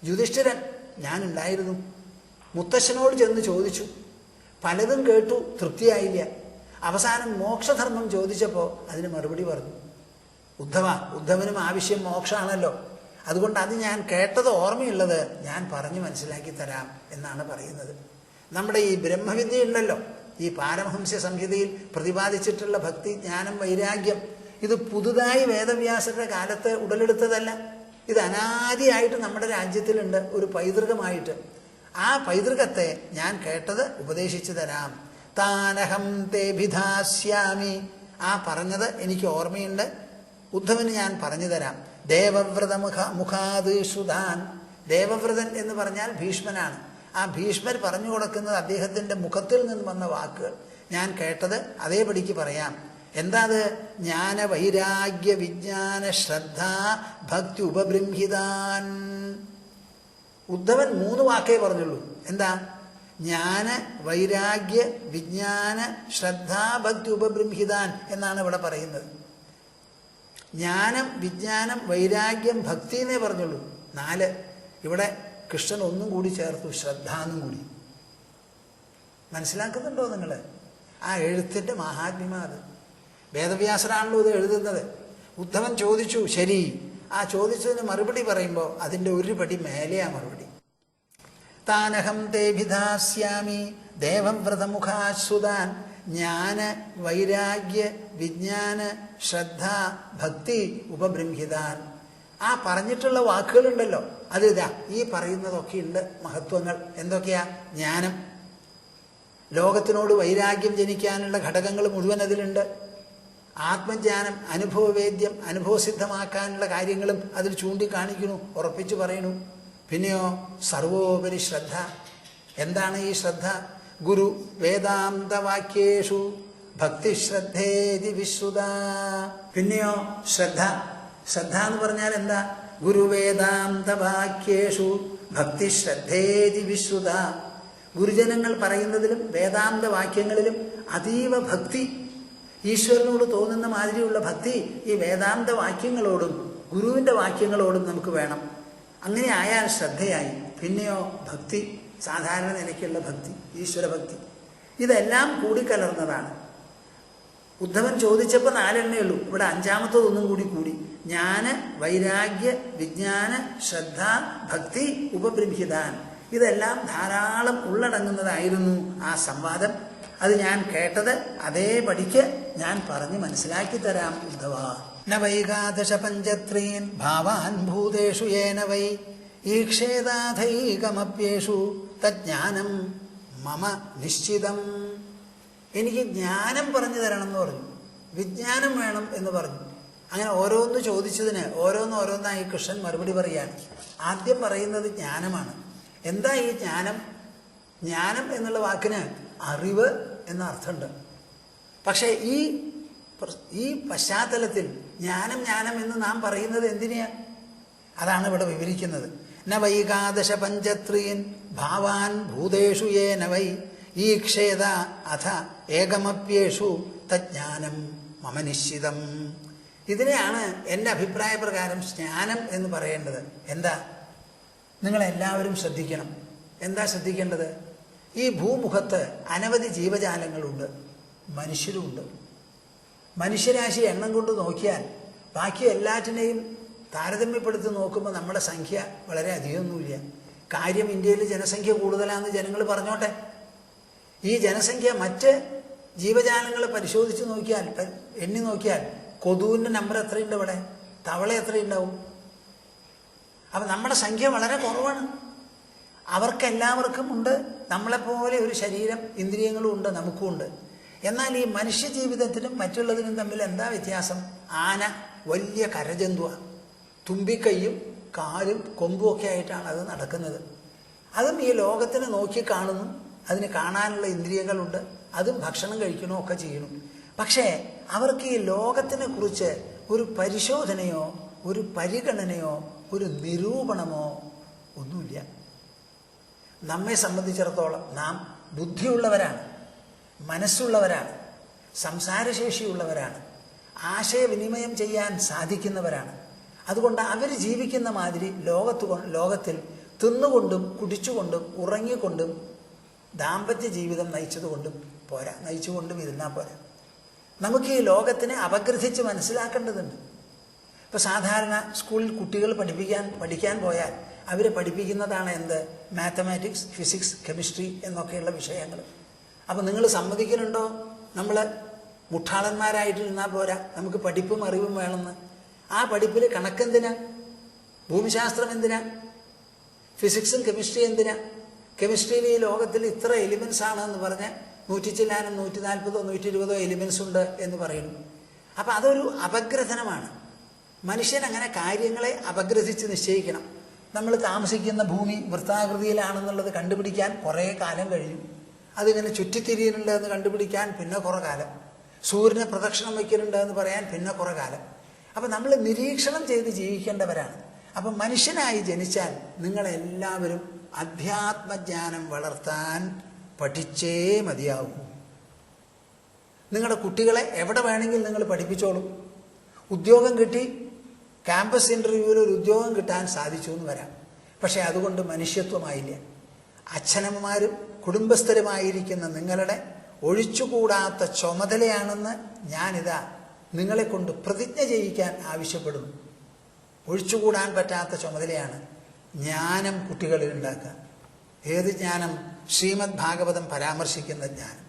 യുധിഷ്ഠിരൻ ഞാനുണ്ടായിരുന്നു. മുത്തശ്ശനോട് ചെന്ന് ചോദിച്ചു. പലതും കേട്ടു, തൃപ്തിയായില്ല. അവസാനം മോക്ഷധർമ്മം ചോദിച്ചപ്പോൾ അതിന് മറുപടി പറഞ്ഞു. ഉദ്ധവനും ആവശ്യം മോക്ഷമാണല്ലോ, അതുകൊണ്ട് അത് ഞാൻ കേട്ടത് ഓർമ്മയുള്ളത് ഞാൻ പറഞ്ഞു മനസ്സിലാക്കി തരാം എന്നാണ് പറയുന്നത്. നമ്മുടെ ഈ ബ്രഹ്മവിദ്യ ഉണ്ടല്ലോ, ഈ പാരമഹംസ്യ സംഹിതയിൽ പ്രതിപാദിച്ചിട്ടുള്ള ഭക്തി, ജ്ഞാനം, വൈരാഗ്യം, ഇത് പുതുതായി വേദവ്യാസരുടെ കാലത്ത് ഉടലെടുത്തതല്ല. ഇത് അനാദിയായിട്ട് നമ്മുടെ രാജ്യത്തിലുണ്ട്, ഒരു പൈതൃകമായിട്ട്. ആ പൈതൃകത്തെ ഞാൻ കേട്ടത് ഉപദേശിച്ചു തരാം. താനഹം തേ ഭിധാസ്യാമി. ആ പറഞ്ഞത് എനിക്ക് ഓർമ്മയുണ്ട്, ഉദ്ധവന് ഞാൻ പറഞ്ഞു തരാം. ദേവവ്രത മുഖാത് ശ്രുതാൻ. ദേവവ്രതൻ എന്ന് പറഞ്ഞാൽ ഭീഷ്മനാണ്. ആ ഭീഷ്മർ പറഞ്ഞു കൊടുക്കുന്നത് അദ്ദേഹത്തിൻ്റെ മുഖത്തിൽ നിന്ന് വന്ന വാക്കുകൾ ഞാൻ കേട്ടത് അതേപടിക്ക് പറയാം. എന്താ അത്? ജ്ഞാന വൈരാഗ്യ വിജ്ഞാന ശ്രദ്ധ ഭക്തി ഉപബൃംഹിതാൻ. ഉദ്ധവൻ 3 വാക്കേ പറഞ്ഞുള്ളൂ. എന്താ? ജ്ഞാന വൈരാഗ്യ വിജ്ഞാന ശ്രദ്ധ ഭക്തി ഉപബൃംഹിതാൻ എന്നാണ് ഇവിടെ പറയുന്നത്. ജ്ഞാനം, വിജ്ഞാനം, വൈരാഗ്യം, ഭക്തി എന്നേ പറഞ്ഞുള്ളൂ. 4. ഇവിടെ കൃഷ്ണൻ ഒന്നും കൂടി ചേർത്തു, ശ്രദ്ധ എന്നും കൂടി. മനസ്സിലാക്കുന്നുണ്ടോ നിങ്ങൾ? ആ എഴുത്തിൻ്റെ മഹാത്മ്യം അത്. വേദവ്യാസരാണല്ലോ ഇത് എഴുതുന്നത്. ഉദ്ധവൻ ചോദിച്ചു, ശരി. ആ ചോദിച്ചതിന് മറുപടി പറയുമ്പോൾ അതിൻ്റെ ഒരു പടി മേലെയാ മറുപടി. താനഹം തേ ഭിധാസ്യാമി ദേവവ്രതമുഖാശ്രുതാൻ ജ്ഞാന വൈരാഗ്യ വിജ്ഞാന ശ്രദ്ധ ഭക്തി ഉപബൃംഹിതാൻ. ആ പറഞ്ഞിട്ടുള്ള വാക്കുകളുണ്ടല്ലോ, അത് ഇതാ ഈ പറയുന്നതൊക്കെ ഉണ്ട് മഹത്വങ്ങൾ. എന്തൊക്കെയാ? ജ്ഞാനം, ലോകത്തിനോട് വൈരാഗ്യം ജനിക്കാനുള്ള ഘടകങ്ങൾ മുഴുവൻ അതിലുണ്ട്. ആത്മജ്ഞാനം, അനുഭവവേദ്യം, അനുഭവസിദ്ധമാക്കാനുള്ള കാര്യങ്ങളും അതിൽ ചൂണ്ടിക്കാണിക്കുന്നു, ഉറപ്പിച്ചു പറയുന്നു. പിന്നെയോ സർവോപരി ശ്രദ്ധ. എന്താണ് ഈ ശ്രദ്ധ? ഗുരു വേദാന്തവാക്യേഷു ഭക്തിശ്രദ്ധേതി വിശ്രുത. പിന്നെയോ ശ്രദ്ധ. ശ്രദ്ധ എന്ന് പറഞ്ഞാൽ എന്താ? ഗുരു വേദാന്തവാക്യേഷു ഭക്തിശ്രദ്ധേതി വിശ്രുത. ഗുരുജനങ്ങൾ പറയുന്നതിലും വേദാന്ത വാക്യങ്ങളിലും അതീവ ഭക്തി, ഈശ്വരനോട് തോന്നുന്ന മാതിരിയുള്ള ഭക്തി ഈ വേദാന്ത വാക്യങ്ങളോടും ഗുരുവിൻ്റെ വാക്യങ്ങളോടും നമുക്ക് വേണം. അങ്ങനെ ആയാൽ ശ്രദ്ധയായി. പിന്നെയോ ഭക്തി, സാധാരണ നിലയ്ക്കുള്ള ഭക്തി, ഈശ്വരഭക്തി. ഇതെല്ലാം കൂടിക്കലർന്നതാണ്. ഉദ്ധവൻ ചോദിച്ചപ്പോൾ 4 ഉള്ളൂ, ഇവിടെ 5ാമത്തതൊന്നും കൂടി. ജ്ഞാന വൈരാഗ്യ വിജ്ഞാന ശ്രദ്ധ ഭക്തി ഉപബൃംഹിതാൻ. ഇതെല്ലാം ധാരാളം ഉള്ളടങ്ങുന്നതായിരുന്നു ആ സംവാദം. അത് ഞാൻ കേട്ടത് അതേപടിക്ക് ഞാൻ പറഞ്ഞ് മനസ്സിലാക്കി തരാം ഉദ്ധവ. ന വൈകാദശ പഞ്ചത്രീൻ ഭാവാൻ ഭൂതേഷു യേന വൈ ഈക്ഷേദാഥൈകമപ്യേഷു തജ്ഞാനം മമ നിശ്ചിതം. എനിക്ക് ജ്ഞാനം പറഞ്ഞു തരണം എന്ന് പറഞ്ഞു, വിജ്ഞാനം വേണം എന്ന് പറഞ്ഞു. അങ്ങനെ ഓരോന്ന് ചോദിച്ചതിന് ഓരോന്നായി കൃഷ്ണൻ മറുപടി പറയുകയാണ്. ആദ്യം പറയുന്നത് ജ്ഞാനമാണ്. എന്താ ഈ ജ്ഞാനം? ജ്ഞാനം എന്നുള്ള വാക്കിന് അറിവ് എന്ന അർത്ഥമുണ്ട്. പക്ഷേ ഈ പശ്ചാത്തലത്തിൽ ജ്ഞാനം എന്ന് നാം പറയുന്നത് എന്തിനാ? അതാണ് ഇവിടെ വിവരിക്കുന്നത്. ന വൈകാദശ പഞ്ചത്രീൻ ഭാവാൻ ഭൂതേഷു യേന വൈ ഈക്ഷേത അഥ ഏകമപ്യേഷു തജ്ഞാനം മമ നിശ്ചിതം. ഇതിനെയാണ് എൻ്റെ അഭിപ്രായ പ്രകാരം ജ്ഞാനം എന്ന് പറയേണ്ടത്. എന്താ? നിങ്ങളെല്ലാവരും ശ്രദ്ധിക്കണം. എന്താ ശ്രദ്ധിക്കേണ്ടത്? ഈ ഭൂമുഖത്ത് അനവധി ജീവജാലങ്ങളുണ്ട്, മനുഷ്യരുമുണ്ട്. മനുഷ്യരാശി എണ്ണം കൊണ്ട് നോക്കിയാൽ ബാക്കി എല്ലാറ്റിനെയും താരതമ്യപ്പെടുത്തി നോക്കുമ്പോൾ നമ്മുടെ സംഖ്യ വളരെ അധികമൊന്നുമില്ല. കാര്യം ഇന്ത്യയിൽ ജനസംഖ്യ കൂടുതലാണെന്ന് ജനങ്ങൾ പറഞ്ഞോട്ടെ. ഈ ജനസംഖ്യ മറ്റ് ജീവജാലങ്ങളെ പരിശോധിച്ച് നോക്കിയാൽ, എണ്ണി നോക്കിയാൽ കൊതുവിൻ്റെ നമ്പർ എത്രയുണ്ട് ഇവിടെ? തവള എത്രയുണ്ടാവും? അപ്പം നമ്മുടെ സംഖ്യ വളരെ കുറവാണ്. അവർക്കെല്ലാവർക്കും ഉണ്ട് നമ്മളെപ്പോലെ ഒരു ശരീരം, ഇന്ദ്രിയങ്ങളും ഉണ്ട്, നമുക്കും ഉണ്ട്. എന്നാൽ ഈ മനുഷ്യ ജീവിതത്തിനും മറ്റുള്ളതിനും തമ്മിൽ എന്താ വ്യത്യാസം? ആന വലിയ കരജന്തുവാണ്. തുമ്പിക്കൈയും കാലും കൊമ്പും ഒക്കെ ആയിട്ടാണ് അത് നടക്കുന്നത്. അതും ഈ ലോകത്തിനെ നോക്കി കാണുന്നു, അതിന് കാണാനുള്ള ഇന്ദ്രിയങ്ങളുണ്ട്, അതും ഭക്ഷണം കഴിക്കണോ ഒക്കെ ചെയ്യണം. പക്ഷേ അവർക്ക് ഈ ലോകത്തിനെ കുറിച്ച് ഒരു പരിശോധനയോ ഒരു പരിഗണനയോ ഒരു നിരൂപണമോ ഒന്നുമില്ല. നമ്മെ സംബന്ധിച്ചിടത്തോളം നാം ബുദ്ധിയുള്ളവരാണ്, മനസ്സുള്ളവരാണ്, സംസാരശേഷിയുള്ളവരാണ്, ആശയവിനിമയം ചെയ്യാൻ സാധിക്കുന്നവരാണ്. അതുകൊണ്ട് അവർ ജീവിക്കുന്ന മാതിരി ലോകത്തിൽ തിന്നുകൊണ്ടും കുടിച്ചുകൊണ്ടും ഉറങ്ങിക്കൊണ്ടും ദാമ്പത്യ ജീവിതം നയിച്ചതുകൊണ്ടും പോരാ, നയിച്ചുകൊണ്ടും ഇരുന്നാൽ പോരാ. നമുക്ക് ഈ ലോകത്തിനെ അപഗ്രഥിച്ച് മനസ്സിലാക്കേണ്ടതുണ്ട്. ഇപ്പോൾ സാധാരണ സ്കൂളിൽ കുട്ടികൾ പഠിക്കാൻ പോയാൽ അവരെ പഠിപ്പിക്കുന്നതാണ് എന്ത്? മാത്തമാറ്റിക്സ്, ഫിസിക്സ്, കെമിസ്ട്രി എന്നൊക്കെയുള്ള വിഷയങ്ങൾ. അപ്പോൾ നിങ്ങൾ സമ്മതിക്കുന്നുണ്ടോ നമ്മൾ മുട്ടാളന്മാരായിട്ടിരുന്നാൽ പോരാ, നമുക്ക് പഠിപ്പും അറിവും വേണമെന്ന്? ആ പഠിപ്പിൽ കണക്കെന്തിനാ? ഭൂമിശാസ്ത്രം എന്തിനാ? ഫിസിക്സും കെമിസ്ട്രി എന്തിനാ? കെമിസ്ട്രിയിൽ ഈ ലോകത്തിൽ ഇത്ര എലിമെൻസ് ആണെന്ന് പറഞ്ഞ് 140 140 120 എലിമെൻസ് ഉണ്ട് എന്ന് പറയുന്നു. അപ്പം അതൊരു അപഗ്രഥനമാണ്. മനുഷ്യൻ അങ്ങനെ കാര്യങ്ങളെ അപഗ്രഥിച്ച് നിശ്ചയിക്കണം. നമ്മൾ താമസിക്കുന്ന ഭൂമി വൃത്താകൃതിയിലാണെന്നുള്ളത് കണ്ടുപിടിക്കാൻ കുറേ കാലം കഴിയും. അതിങ്ങനെ ചുറ്റിത്തിരിയുന്നുണ്ട് എന്ന് കണ്ടുപിടിക്കാൻ പിന്നെ കുറേ കാലം. സൂര്യനെ പ്രദക്ഷിണം വയ്ക്കുന്നുണ്ട് എന്ന് പറയാൻ പിന്നെ കുറേ കാലം. അപ്പം നമ്മൾ നിരീക്ഷണം ചെയ്ത് ജീവിക്കേണ്ടവരാണ്. അപ്പം മനുഷ്യനായി ജനിച്ചാൽ നിങ്ങളെല്ലാവരും അധ്യാത്മജ്ഞാനം വളർത്താൻ പഠിച്ചേ മതിയാവൂ. നിങ്ങളുടെ കുട്ടികളെ എവിടെ വേണമെങ്കിൽ നിങ്ങൾ പഠിപ്പിച്ചോളും. ഉദ്യോഗം കിട്ടി, ക്യാമ്പസ് ഇൻ്റർവ്യൂവിൽ ഒരു ഉദ്യോഗം കിട്ടാൻ സാധിച്ചു എന്ന് വരാം. പക്ഷേ അതുകൊണ്ട് മനുഷ്യത്വമായില്ല. അച്ഛനമ്മമാരും കുടുംബസ്ഥരുമായിരിക്കുന്ന നിങ്ങളുടെ ഒഴിച്ചുകൂടാത്ത ചുമതലയാണെന്ന് ഞാനിതാ നിങ്ങളെ കൊണ്ട് പ്രതിജ്ഞ ചെയ്യിക്കാൻ ആവശ്യപ്പെടുന്നു. ഒഴിച്ചുകൂടാൻ പറ്റാത്ത ചുമതലയാണ് ജ്ഞാനം കുട്ടികളിൽ ഉണ്ടാക്കുക. ഏത് ജ്ഞാനം? ശ്രീമദ് ഭാഗവതം പരാമർശിക്കുന്ന ജ്ഞാനം.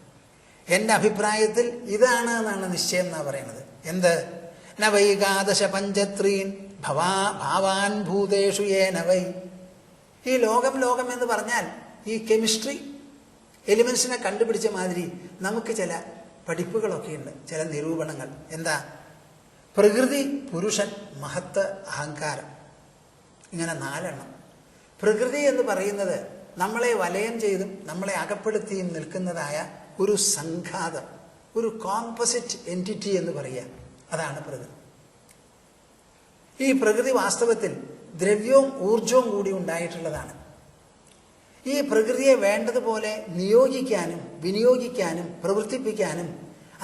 എൻ്റെ അഭിപ്രായത്തിൽ ഇതാണ് എന്നാണ് നിശ്ചയം എന്നാണ് പറയുന്നത്. എന്ത്? നവൈകാദശ പഞ്ചത്രീൻ ഭാവാൻ ഭൂതേഷു ഏനവൈ. ഈ ലോകം എന്ന് പറഞ്ഞാൽ ഈ കെമിസ്ട്രി എലിമെൻസിനെ കണ്ടുപിടിച്ച മാതിരി നമുക്ക് ചില പഠിപ്പുകളൊക്കെ ഉണ്ട്, ചില നിരൂപണങ്ങൾ. എന്താ? പ്രകൃതി, പുരുഷൻ, മഹത്ത്, അഹങ്കാരം, ഇങ്ങനെ 4 എണ്ണം. പ്രകൃതി എന്ന് പറയുന്നത് നമ്മളെ വലയം ചെയ്തും നമ്മളെ അകപ്പെടുത്തിയും നിൽക്കുന്നതായ ഒരു സംഘാതം, ഒരു കോമ്പോസിറ്റ് എൻറ്റിറ്റി എന്ന് പറയുക. അതാണ് പ്രകൃതി. ഈ പ്രകൃതി വാസ്തവത്തിൽ ദ്രവ്യവും ഊർജവും കൂടി ഉണ്ടായിട്ടുള്ളതാണ്. ഈ പ്രകൃതിയെ വേണ്ടതുപോലെ നിയോഗിക്കാനും വിനിയോഗിക്കാനും പ്രവർത്തിപ്പിക്കാനും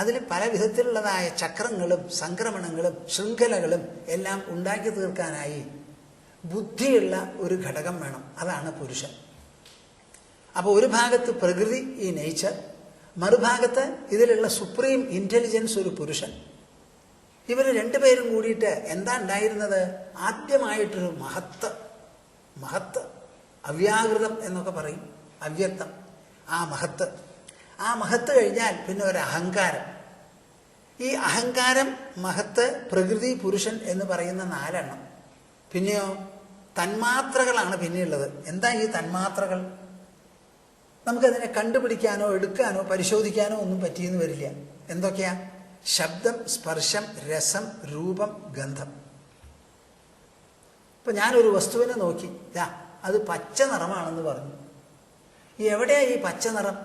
അതിൽ പല വിധത്തിലുള്ളതായ ചക്രങ്ങളും സംക്രമണങ്ങളും ശൃംഖലകളും എല്ലാം ഉണ്ടാക്കി തീർക്കാനായി ബുദ്ധിയുള്ള ഒരു ഘടകം വേണം. അതാണ് പുരുഷൻ. അപ്പോൾ ഒരു ഭാഗത്ത് പ്രകൃതി, ഈ നേച്ചർ, മറുഭാഗത്ത് ഇതിലുള്ള സുപ്രീം ഇൻ്റലിജൻസ്, ഒരു പുരുഷൻ. ഇവർ രണ്ടുപേരും കൂടിയിട്ട് എന്താ ഉണ്ടായിരുന്നത്? ആദ്യമായിട്ടൊരു മഹത്ത്, അവ്യാകൃതം എന്നൊക്കെ പറയും, അവ്യക്തം. ആ മഹത്ത് കഴിഞ്ഞാൽ പിന്നെ ഒരു അഹങ്കാരം. ഈ അഹങ്കാരം, മഹത്ത്, പ്രകൃതി, പുരുഷൻ എന്ന് പറയുന്ന 4 എണ്ണം. പിന്നെയോ തന്മാത്രകളാണ് പിന്നെയുള്ളത്. എന്താ ഈ തന്മാത്രകൾ? നമുക്കതിനെ കണ്ടുപിടിക്കാനോ എടുക്കാനോ പരിശോധിക്കാനോ ഒന്നും പറ്റിയെന്ന് വരില്ല. എന്തൊക്കെയാ? ശബ്ദം, സ്പർശം, രസം, രൂപം, ഗന്ധം. ഇപ്പം ഞാനൊരു വസ്തുവിനെ നോക്കി, അത് പച്ച നിറമാണെന്ന് പറഞ്ഞു. എവിടെയാ ഈ പച്ച നിറം?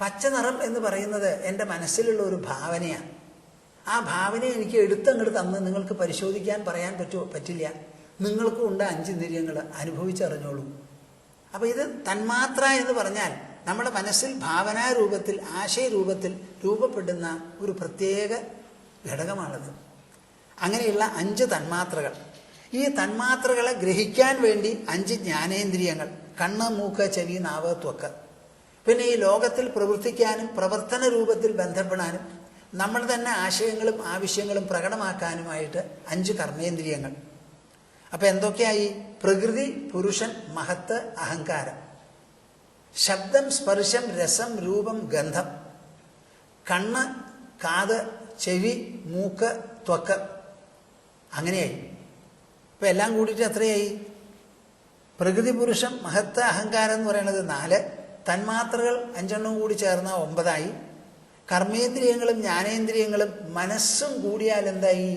പച്ച നിറം എന്ന് പറയുന്നത് എൻ്റെ മനസ്സിലുള്ള ഒരു ഭാവനയാണ്. ആ ഭാവനയെ എനിക്ക് എടുത്തങ്ങോട്ട് തന്ന് നിങ്ങൾക്ക് പരിശോധിക്കാൻ പറയാൻ പറ്റില്ല. നിങ്ങൾക്കും ഉണ്ട് 5 ഇന്ദ്രിയങ്ങൾ, അനുഭവിച്ചറിഞ്ഞോളൂ. അപ്പോൾ ഇത് തന്മാത്ര എന്ന് പറഞ്ഞാൽ നമ്മുടെ മനസ്സിൽ ഭാവനാരൂപത്തിൽ, ആശയരൂപത്തിൽ രൂപപ്പെടുന്ന ഒരു പ്രത്യേക ഘടകമാണത്. അങ്ങനെയുള്ള 5 തന്മാത്രകൾ. ഈ തന്മാത്രകളെ ഗ്രഹിക്കാൻ വേണ്ടി 5 ജ്ഞാനേന്ദ്രിയങ്ങൾ: കണ്ണ്, മൂക്ക്, ചെവി, നാവ്, ത്വക്ക്. പിന്നെ ഈ ലോകത്തിൽ പ്രവർത്തിക്കാനും പ്രവർത്തന രൂപത്തിൽ ബന്ധപ്പെടാനും നമ്മൾ തന്നെ ആശയങ്ങളും ആവശ്യങ്ങളും പ്രകടമാക്കാനുമായിട്ട് 5 കർമ്മേന്ദ്രിയങ്ങൾ. അപ്പം എന്തൊക്കെയായി? പ്രകൃതി, പുരുഷൻ, മഹത്ത്, അഹങ്കാരം. ശബ്ദം, സ്പർശം, രസം, രൂപം, ഗന്ധം. കണ്ണ്, കാത്, ചെവി, മൂക്ക്, ത്വക്ക്. അങ്ങനെയായി. ഇപ്പം എല്ലാം കൂടിയിട്ട് എത്രയായി? പ്രകൃതി, പുരുഷം, മഹത്ത്, അഹങ്കാരം എന്ന് പറയുന്നത് 4. തന്മാത്രകൾ 5 എണ്ണവും കൂടി ചേർന്നാൽ 9 ആയി. കർമ്മേന്ദ്രിയങ്ങളും ജ്ഞാനേന്ദ്രിയങ്ങളും മനസ്സും കൂടിയാൽ എന്തായി?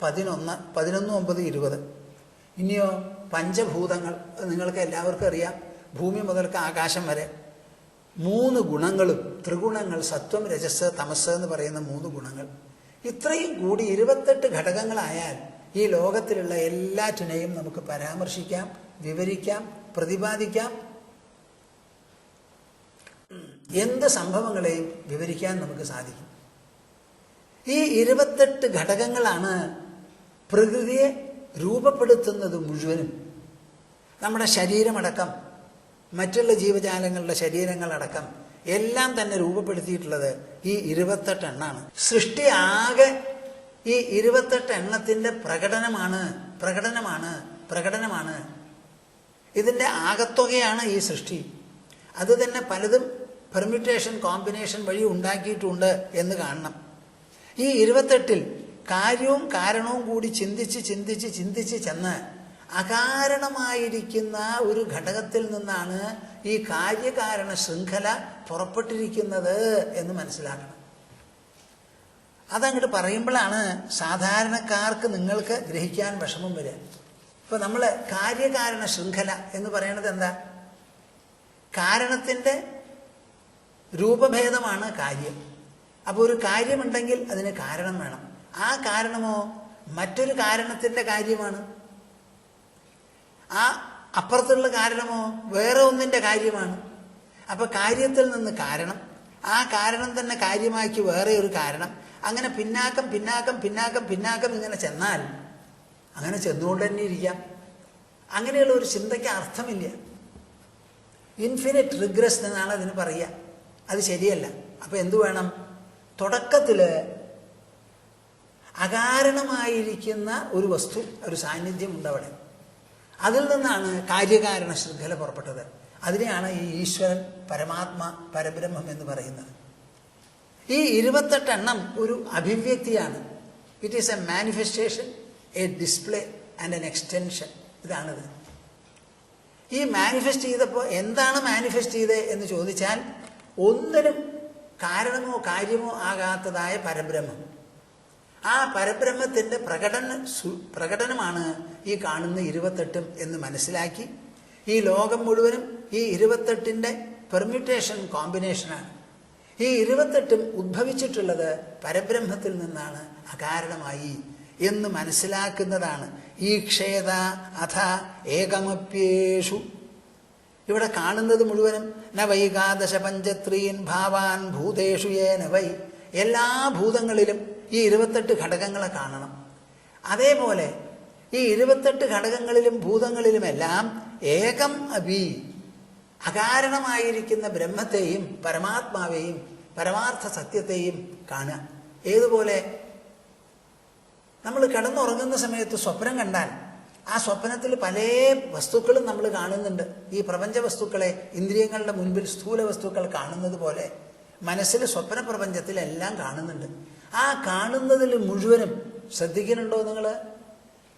11. 11 9 20. ഇനിയോ പഞ്ചഭൂതങ്ങൾ. നിങ്ങൾക്ക് എല്ലാവർക്കും അറിയാം, ഭൂമി മുതൽക്ക് ആകാശം വരെ 3 ഗുണങ്ങളും, ത്രിഗുണങ്ങൾ, സത്വം, രജസ്, തമസ് എന്ന് പറയുന്ന 3 ഗുണങ്ങൾ. ഇത്രയും കൂടി 28 ഘടകങ്ങളായാൽ ഈ ലോകത്തിലുള്ള എല്ലാറ്റിനെയും നമുക്ക് പരാമർശിക്കാം, വിവരിക്കാം, പ്രതിപാദിക്കാം. എന്ത് സംഭവങ്ങളെയും വിവരിക്കാൻ നമുക്ക് സാധിക്കും. ഈ 28 ഘടകങ്ങളാണ് പ്രകൃതിയെ രൂപപ്പെടുത്തുന്നത് മുഴുവനും. നമ്മുടെ ശരീരമടക്കം, മറ്റുള്ള ജീവജാലങ്ങളുടെ ശരീരങ്ങളടക്കം എല്ലാം തന്നെ രൂപപ്പെടുത്തിയിട്ടുള്ളത് ഈ 28 എണ്ണാണ്. സൃഷ്ടി ആകെ ഈ 28 എണ്ണത്തിൻ്റെ പ്രകടനമാണ്. ഇതിൻ്റെ ആകത്തുകയാണ് ഈ സൃഷ്ടി. അത് തന്നെ പലതും പെർമ്യൂട്ടേഷൻ, കോമ്പിനേഷൻ വഴി ഉണ്ടാക്കിയിട്ടുണ്ട് എന്ന് കാണണം. ഈ 28-ൽ കാര്യവും കാരണവും കൂടി ചിന്തിച്ച് ചെന്ന് അകാരണമായിരിക്കുന്ന ഒരു ഘടകത്തിൽ നിന്നാണ് ഈ കാര്യകാരണ ശൃംഖല പുറപ്പെട്ടിരിക്കുന്നത് എന്ന് മനസ്സിലാക്കണം. അതങ്ങോട്ട് പറയുമ്പോഴാണ് സാധാരണക്കാർക്ക് നിങ്ങൾക്ക് ഗ്രഹിക്കാൻ വിഷമം വരിക. ഇപ്പോൾ നമ്മൾ കാര്യകാരണ ശൃംഖല എന്ന് പറയുന്നത് എന്താ? കാരണത്തിൻ്റെ രൂപഭേദമാണ് കാര്യം. അപ്പോൾ ഒരു കാര്യമുണ്ടെങ്കിൽ അതിന് കാരണം വേണം. ആ കാരണമോ മറ്റൊരു കാരണത്തിൻ്റെ കാര്യമാണ്. ആ അപ്പുറത്തുള്ള കാരണമോ വേറെ ഒന്നിൻ്റെ കാര്യമാണ്. അപ്പോൾ കാര്യത്തിൽ നിന്ന് കാരണം, ആ കാരണം തന്നെ കാര്യമാക്കി വേറെ ഒരു കാരണം, അങ്ങനെ പിന്നാക്കം ഇങ്ങനെ ചെന്നാൽ അങ്ങനെ ചെന്നുകൊണ്ട് തന്നെ ഇരിക്കാം. അങ്ങനെയുള്ള ഒരു ചിന്തയ്ക്ക് അർത്ഥമില്ല. ഇൻഫിനിറ്റ് റിഗ്രസ് എന്നാണ് അതിന് പറയുക. അത് ശരിയല്ല. അപ്പോൾ എന്തു വേണം? തുടക്കത്തിൽ അകാരണമായിരിക്കുന്ന ഒരു വസ്തു, ഒരു സാന്നിധ്യം ഉണ്ട് അവിടെ. അതിൽ നിന്നാണ് കാര്യകാരണ ശൃംഖല പുറപ്പെട്ടത്. അതിനെയാണ് ഈ ഈശ്വരൻ, പരമാത്മ, പരബ്രഹ്മം എന്ന് പറയുന്നത്. ഈ 28 എണ്ണം ഒരു അഭിവ്യക്തിയാണ്. It is a manifestation, a display and an extension. ഇതാണിത്. ഈ മാനിഫെസ്റ്റ് ചെയ്തപ്പോൾ എന്താണ് മാനിഫെസ്റ്റ് ചെയ്തത് എന്ന് ചോദിച്ചാൽ, ഒന്നിനും കാരണമോ കാര്യമോ ആകാത്തതായ പരബ്രഹ്മം. ആ പരബ്രഹ്മത്തിൻ്റെ പ്രകടനമാണ് ഈ കാണുന്ന 28 എന്ന് മനസ്സിലാക്കി ഈ ലോകം മുഴുവനും ഈ 28ൻ്റെ പെർമ്യൂട്ടേഷൻ, കോമ്പിനേഷനാണ്. ഈ 28 ഉദ്ഭവിച്ചിട്ടുള്ളത് പരബ്രഹ്മത്തിൽ നിന്നാണ്, അകാരണമായി എന്ന് മനസ്സിലാക്കുന്നതാണ് ഈ ക്ഷേത അഥ ഏകമപ്യേഷു. ഇവിടെ കാണുന്നത് മുഴുവനും നവൈകാദശ പഞ്ചത്രീൻ ഭാവാൻ ഭൂതേഷു യേന വൈ. എല്ലാ ഭൂതങ്ങളിലും ഈ 28 ഘടകങ്ങളെ കാണണം. അതേപോലെ ഈ 28 ഘടകങ്ങളിലും ഭൂതങ്ങളിലുമെല്ലാം ഏകം അഭി, അകാരണമായിരിക്കുന്ന ബ്രഹ്മത്തെയും പരമാത്മാവേയും പരമാർത്ഥ സത്യത്തെയും കാണുക. ഏതുപോലെ? നമ്മൾ കിടന്നുറങ്ങുന്ന സമയത്ത് സ്വപ്നം കണ്ടാൽ ആ സ്വപ്നത്തിൽ പല വസ്തുക്കളും നമ്മൾ കാണുന്നുണ്ട്. ഈ പ്രപഞ്ച വസ്തുക്കളെ ഇന്ദ്രിയങ്ങളുടെ മുൻപിൽ സ്ഥൂല വസ്തുക്കൾ കാണുന്നത് പോലെ മനസ്സിൽ സ്വപ്ന പ്രപഞ്ചത്തിലെല്ലാം കാണുന്നുണ്ട്. ആ കാണുന്നതിൽ മുഴുവനും ശ്രദ്ധിക്കുന്നുണ്ടോ നിങ്ങൾ?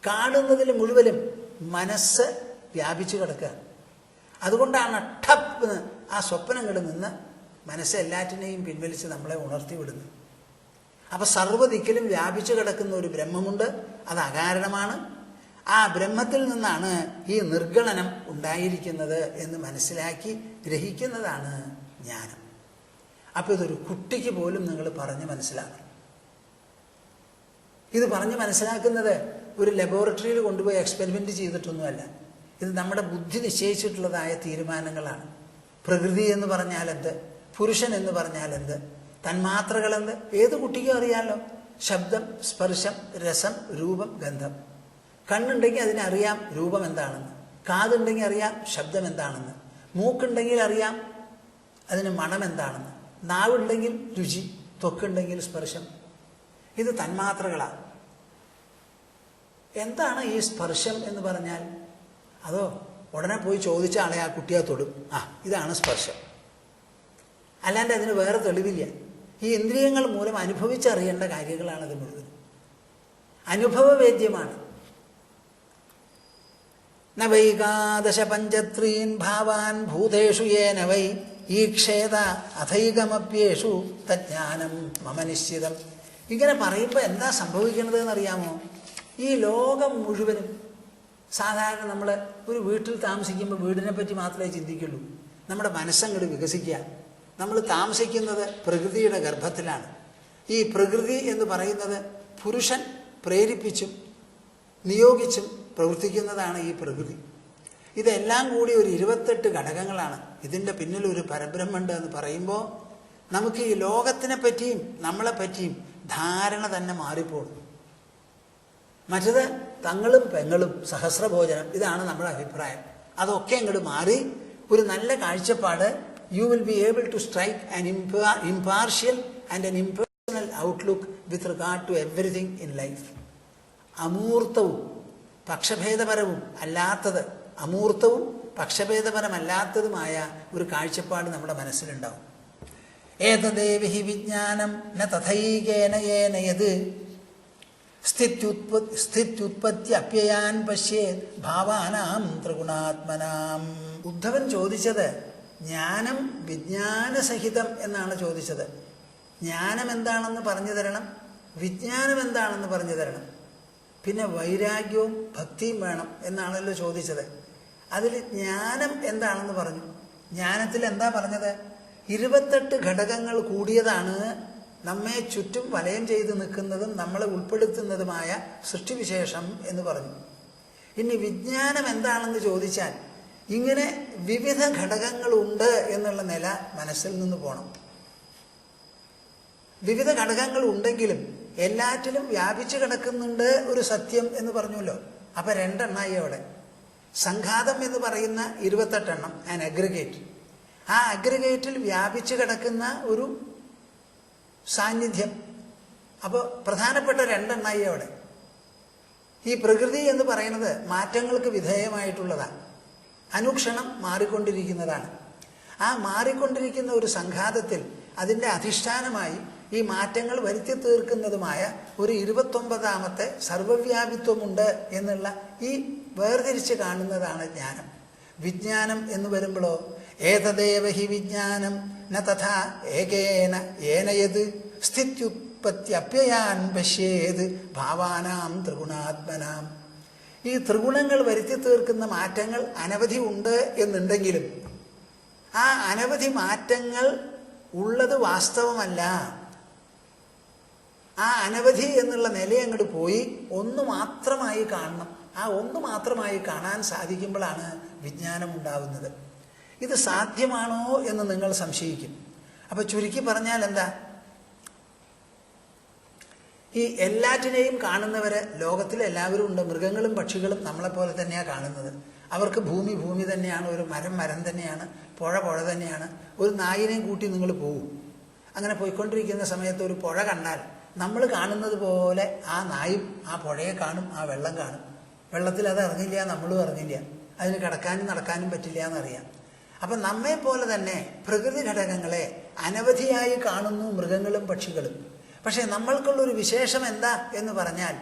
കാണുന്നതിൽ മുഴുവനും മനസ്സ് വ്യാപിച്ചു കിടക്കുക. അതുകൊണ്ടാണ് ഠപ്പ് ആ സ്വപ്നങ്ങളിൽ നിന്ന് മനസ്സ് എല്ലാറ്റിനെയും പിൻവലിച്ച് നമ്മളെ ഉണർത്തി വിടുന്നത്. അപ്പം സർവ്വദിക്കിലും വ്യാപിച്ചു കിടക്കുന്ന ഒരു ബ്രഹ്മമുണ്ട്. അത് അകാരണമാണ്. ആ ബ്രഹ്മത്തിൽ നിന്നാണ് ഈ നിർഗളനം ഉണ്ടായിരിക്കുന്നത് എന്ന് മനസ്സിലാക്കി ഗ്രഹിക്കുന്നതാണ് ജ്ഞാനം. അപ്പോൾ ഇതൊരു കുട്ടിക്ക് പോലും നിങ്ങൾ പറഞ്ഞ് മനസ്സിലാക്കണം. ഇത് പറഞ്ഞ് മനസ്സിലാക്കുന്നത് ഒരു ലബോറട്ടറിയിൽ കൊണ്ടുപോയി എക്സ്പെരിമെൻ്റ് ചെയ്തിട്ടൊന്നുമല്ല. ഇത് നമ്മുടെ ബുദ്ധി നിശ്ചയിച്ചിട്ടുള്ളതായ തീരുമാനങ്ങളാണ്. പ്രകൃതി എന്ന് പറഞ്ഞാൽ എന്ത്, പുരുഷൻ എന്ന് പറഞ്ഞാൽ എന്ത്, തന്മാത്രകളെന്ത് ഏത് കുട്ടിക്കും അറിയാമല്ലോ. ശബ്ദം, സ്പർശം, രസം, രൂപം, ഗന്ധം. കണ്ണുണ്ടെങ്കിൽ അതിനറിയാം രൂപം എന്താണെന്ന്, കാതുണ്ടെങ്കിൽ അറിയാം ശബ്ദം എന്താണെന്ന്, മൂക്കുണ്ടെങ്കിൽ അറിയാം അതിന് മണം എന്താണെന്ന്, നാവുണ്ടെങ്കിൽ രുചി, ത്വക്കുണ്ടെങ്കിൽ സ്പർശം. ഇത് തന്മാത്രകളാണ്. എന്താണ് ഈ സ്പർശം എന്ന് പറഞ്ഞാൽ? അതോ ഉടനെ പോയി ചോദിച്ച ആളെ ആ കുട്ടിയെ തൊടും, ഇതാണ് സ്പർശം. അല്ലാണ്ട് അതിന് വേറെ തെളിവില്ല. ഈ ഇന്ദ്രിയങ്ങൾ മൂലം അനുഭവിച്ചറിയേണ്ട കാര്യങ്ങളാണത് മുഴുവൻ. അനുഭവവേദ്യമാണ്. നവൈകാദശ പഞ്ചത്രീൻ ഭാവാൻ ഭൂതേഷു യേന വൈ ഈക്ഷേത അഥൈകമപ്യേഷു തജ്ഞാനം മമ നിശ്ചിതം. ഇങ്ങനെ പറയുമ്പോൾ എന്താ സംഭവിക്കുന്നത് എന്നറിയാമോ? ഈ ലോകം മുഴുവനും സാധാരണ നമ്മൾ ഒരു വീട്ടിൽ താമസിക്കുമ്പോൾ വീടിനെ പറ്റി മാത്രമേ ചിന്തിക്കുള്ളൂ. നമ്മുടെ മനസ്സങ്ങോട്ട് വികസിക്കുക. നമ്മൾ താമസിക്കുന്നത് പ്രകൃതിയുടെ ഗർഭത്തിലാണ്. ഈ പ്രകൃതി എന്ന് പറയുന്നത് പുരുഷൻ പ്രേരിപ്പിച്ചും നിയോഗിച്ചും പ്രവർത്തിക്കുന്നതാണ് ഈ പ്രകൃതി. ഇതെല്ലാം കൂടി ഒരു 28 ഘടകങ്ങളാണ്. ഇതിൻ്റെ പിന്നിൽ ഒരു പരബ്രഹ്മമുണ്ട് എന്ന് പറയുമ്പോൾ നമുക്ക് ഈ ലോകത്തിനെ പറ്റിയും നമ്മളെ പറ്റിയും ധാരണ തന്നെ മാറിപ്പോകും. മറ്റത് തങ്ങളും പെങ്ങളും സഹസ്രഭോജനം ഇതാണ് നമ്മുടെ അഭിപ്രായം. അതൊക്കെ അങ്ങോട്ട് മാറി ഒരു നല്ല കാഴ്ചപ്പാട്. You will be able to strike an impartial and an impersonal outlook with regard to everything in life. അമൂർത്തവും പക്ഷഭേദപരവും അല്ലാത്തത്, അമൂർത്തവും പക്ഷഭേദപരമല്ലാത്തതുമായ ഒരു കാഴ്ചപ്പാട് നമ്മുടെ മനസ്സിലുണ്ടാവും. ഏതദേവ ഹി വിജ്ഞാനം ന തഥൈകേന യേന യത് സ്ഥിത്യുത്പത്യപ്യയാൻ പശ്യേത് ഭാവാനാം ത്രിഗുണാത്മനാം. ഉദ്ധവൻ ചോദിച്ചത് ജ്ഞാനം വിജ്ഞാനസഹിതം എന്നാണ് ചോദിച്ചത്. ജ്ഞാനം എന്താണെന്ന് പറഞ്ഞു തരണം, വിജ്ഞാനം എന്താണെന്ന് പറഞ്ഞു തരണം, പിന്നെ വൈരാഗ്യവും ഭക്തിയും വേണം എന്നാണല്ലോ ചോദിച്ചത്. അതിൽ ജ്ഞാനം എന്താണെന്ന് പറഞ്ഞു. ജ്ഞാനത്തിൽ എന്താ പറഞ്ഞത്? 28 ഘടകങ്ങൾ കൂടിയതാണ് നമ്മെ ചുറ്റും വലയം ചെയ്ത് നിൽക്കുന്നതും നമ്മളെ ഉൾപ്പെടുത്തുന്നതുമായ സൃഷ്ടിവിശേഷം എന്ന് പറഞ്ഞു. ഇനി വിജ്ഞാനം എന്താണെന്ന് ചോദിച്ചാൽ ഇങ്ങനെ വിവിധ ഘടകങ്ങളുണ്ട് എന്നുള്ള നില മനസ്സിൽ നിന്ന് പോകണം. വിവിധ ഘടകങ്ങൾ ഉണ്ടെങ്കിലും എല്ലാറ്റിലും വ്യാപിച്ചു കിടക്കുന്നുണ്ട് ഒരു സത്യം എന്ന് പറഞ്ഞല്ലോ. അപ്പൊ 2 എണ്ണമായി അവിടെ. സംഘാതം എന്ന് പറയുന്ന 28 എണ്ണം, ആൻ അഗ്രിഗേറ്റ്. ആ അഗ്രിഗേറ്റിൽ വ്യാപിച്ചു കിടക്കുന്ന ഒരു സാന്നിധ്യം. അപ്പോൾ പ്രധാനപ്പെട്ട 2 എണ്ണമായി അവിടെ. ഈ പ്രകൃതി എന്ന് പറയുന്നത് മാറ്റങ്ങൾക്ക് വിധേയമായിട്ടുള്ളതാണ്, അനുക്ഷണം മാറിക്കൊണ്ടിരിക്കുന്നതാണ്. ആ മാറിക്കൊണ്ടിരിക്കുന്ന ഒരു സംഘാതത്തിൽ അതിൻ്റെ അധിഷ്ഠാനമായി ഈ മാറ്റങ്ങൾ വരുത്തി തീർക്കുന്നതുമായ ഒരു 29ാമത്തെ സർവവ്യാപിത്വമുണ്ട് എന്നുള്ള ഈ വേർതിരിച്ച് കാണുന്നതാണ് ജ്ഞാനം. വിജ്ഞാനം എന്ന് വരുമ്പോഴോ ഏതദേവ ഹി വിജ്ഞാനം ന തഥാ ഏകേന ഏനയത് സ്ഥിത്യുത്പത്യപ്യയാൻ പശ്യേത് ഭാവാനാം ത്രിഗുണാത്മനാം. ഈ ത്രിഗുണങ്ങൾ വരുത്തി തീർക്കുന്ന മാറ്റങ്ങൾ അനവധി ഉണ്ട് എന്നുണ്ടെങ്കിലും ആ അനവധി മാറ്റങ്ങൾ ഉള്ളത് വാസ്തവമല്ല. ആ അനവധി എന്നുള്ള നില അങ്ങോട്ട് പോയി ഒന്ന് മാത്രമായി കാണണം. ആ ഒന്ന് മാത്രമായി കാണാൻ സാധിക്കുമ്പോഴാണ് വിജ്ഞാനം ഉണ്ടാവുന്നത്. ഇത് സാധ്യമാണോ എന്ന് നിങ്ങൾ സംശയിക്കും. അപ്പൊ ചുരുക്കി പറഞ്ഞാൽ എന്താ? ഈ എല്ലാറ്റിനെയും കാണുന്നവര് ലോകത്തിൽ എല്ലാവരും ഉണ്ട്. മൃഗങ്ങളും പക്ഷികളും നമ്മളെപ്പോലെ തന്നെയാണ് കാണുന്നത്. അവർക്ക് ഭൂമി ഭൂമി തന്നെയാണ്, ഒരു മരം മരം തന്നെയാണ്, പുഴ പുഴ തന്നെയാണ്. ഒരു നായിനെയും കൂട്ടി നിങ്ങൾ പോകും. അങ്ങനെ പോയിക്കൊണ്ടിരിക്കുന്ന സമയത്ത് ഒരു പുഴ കണ്ടാൽ നമ്മൾ കാണുന്നത് പോലെ ആ നായും ആ പുഴയെ കാണും, ആ വെള്ളം കാണും. വെള്ളത്തിൽ അത് ഇറങ്ങില്ല, നമ്മളും ഇറങ്ങില്ല. അതിന് കിടക്കാനും നടക്കാനും പറ്റില്ല എന്നറിയാം. അപ്പം നമ്മെ പോലെ തന്നെ പ്രകൃതി ഘടകങ്ങളെ അനവധിയായി കാണുന്നു മൃഗങ്ങളും പക്ഷികളും. പക്ഷെ നമ്മൾക്കുള്ളൊരു വിശേഷം എന്താ എന്ന് പറഞ്ഞാൽ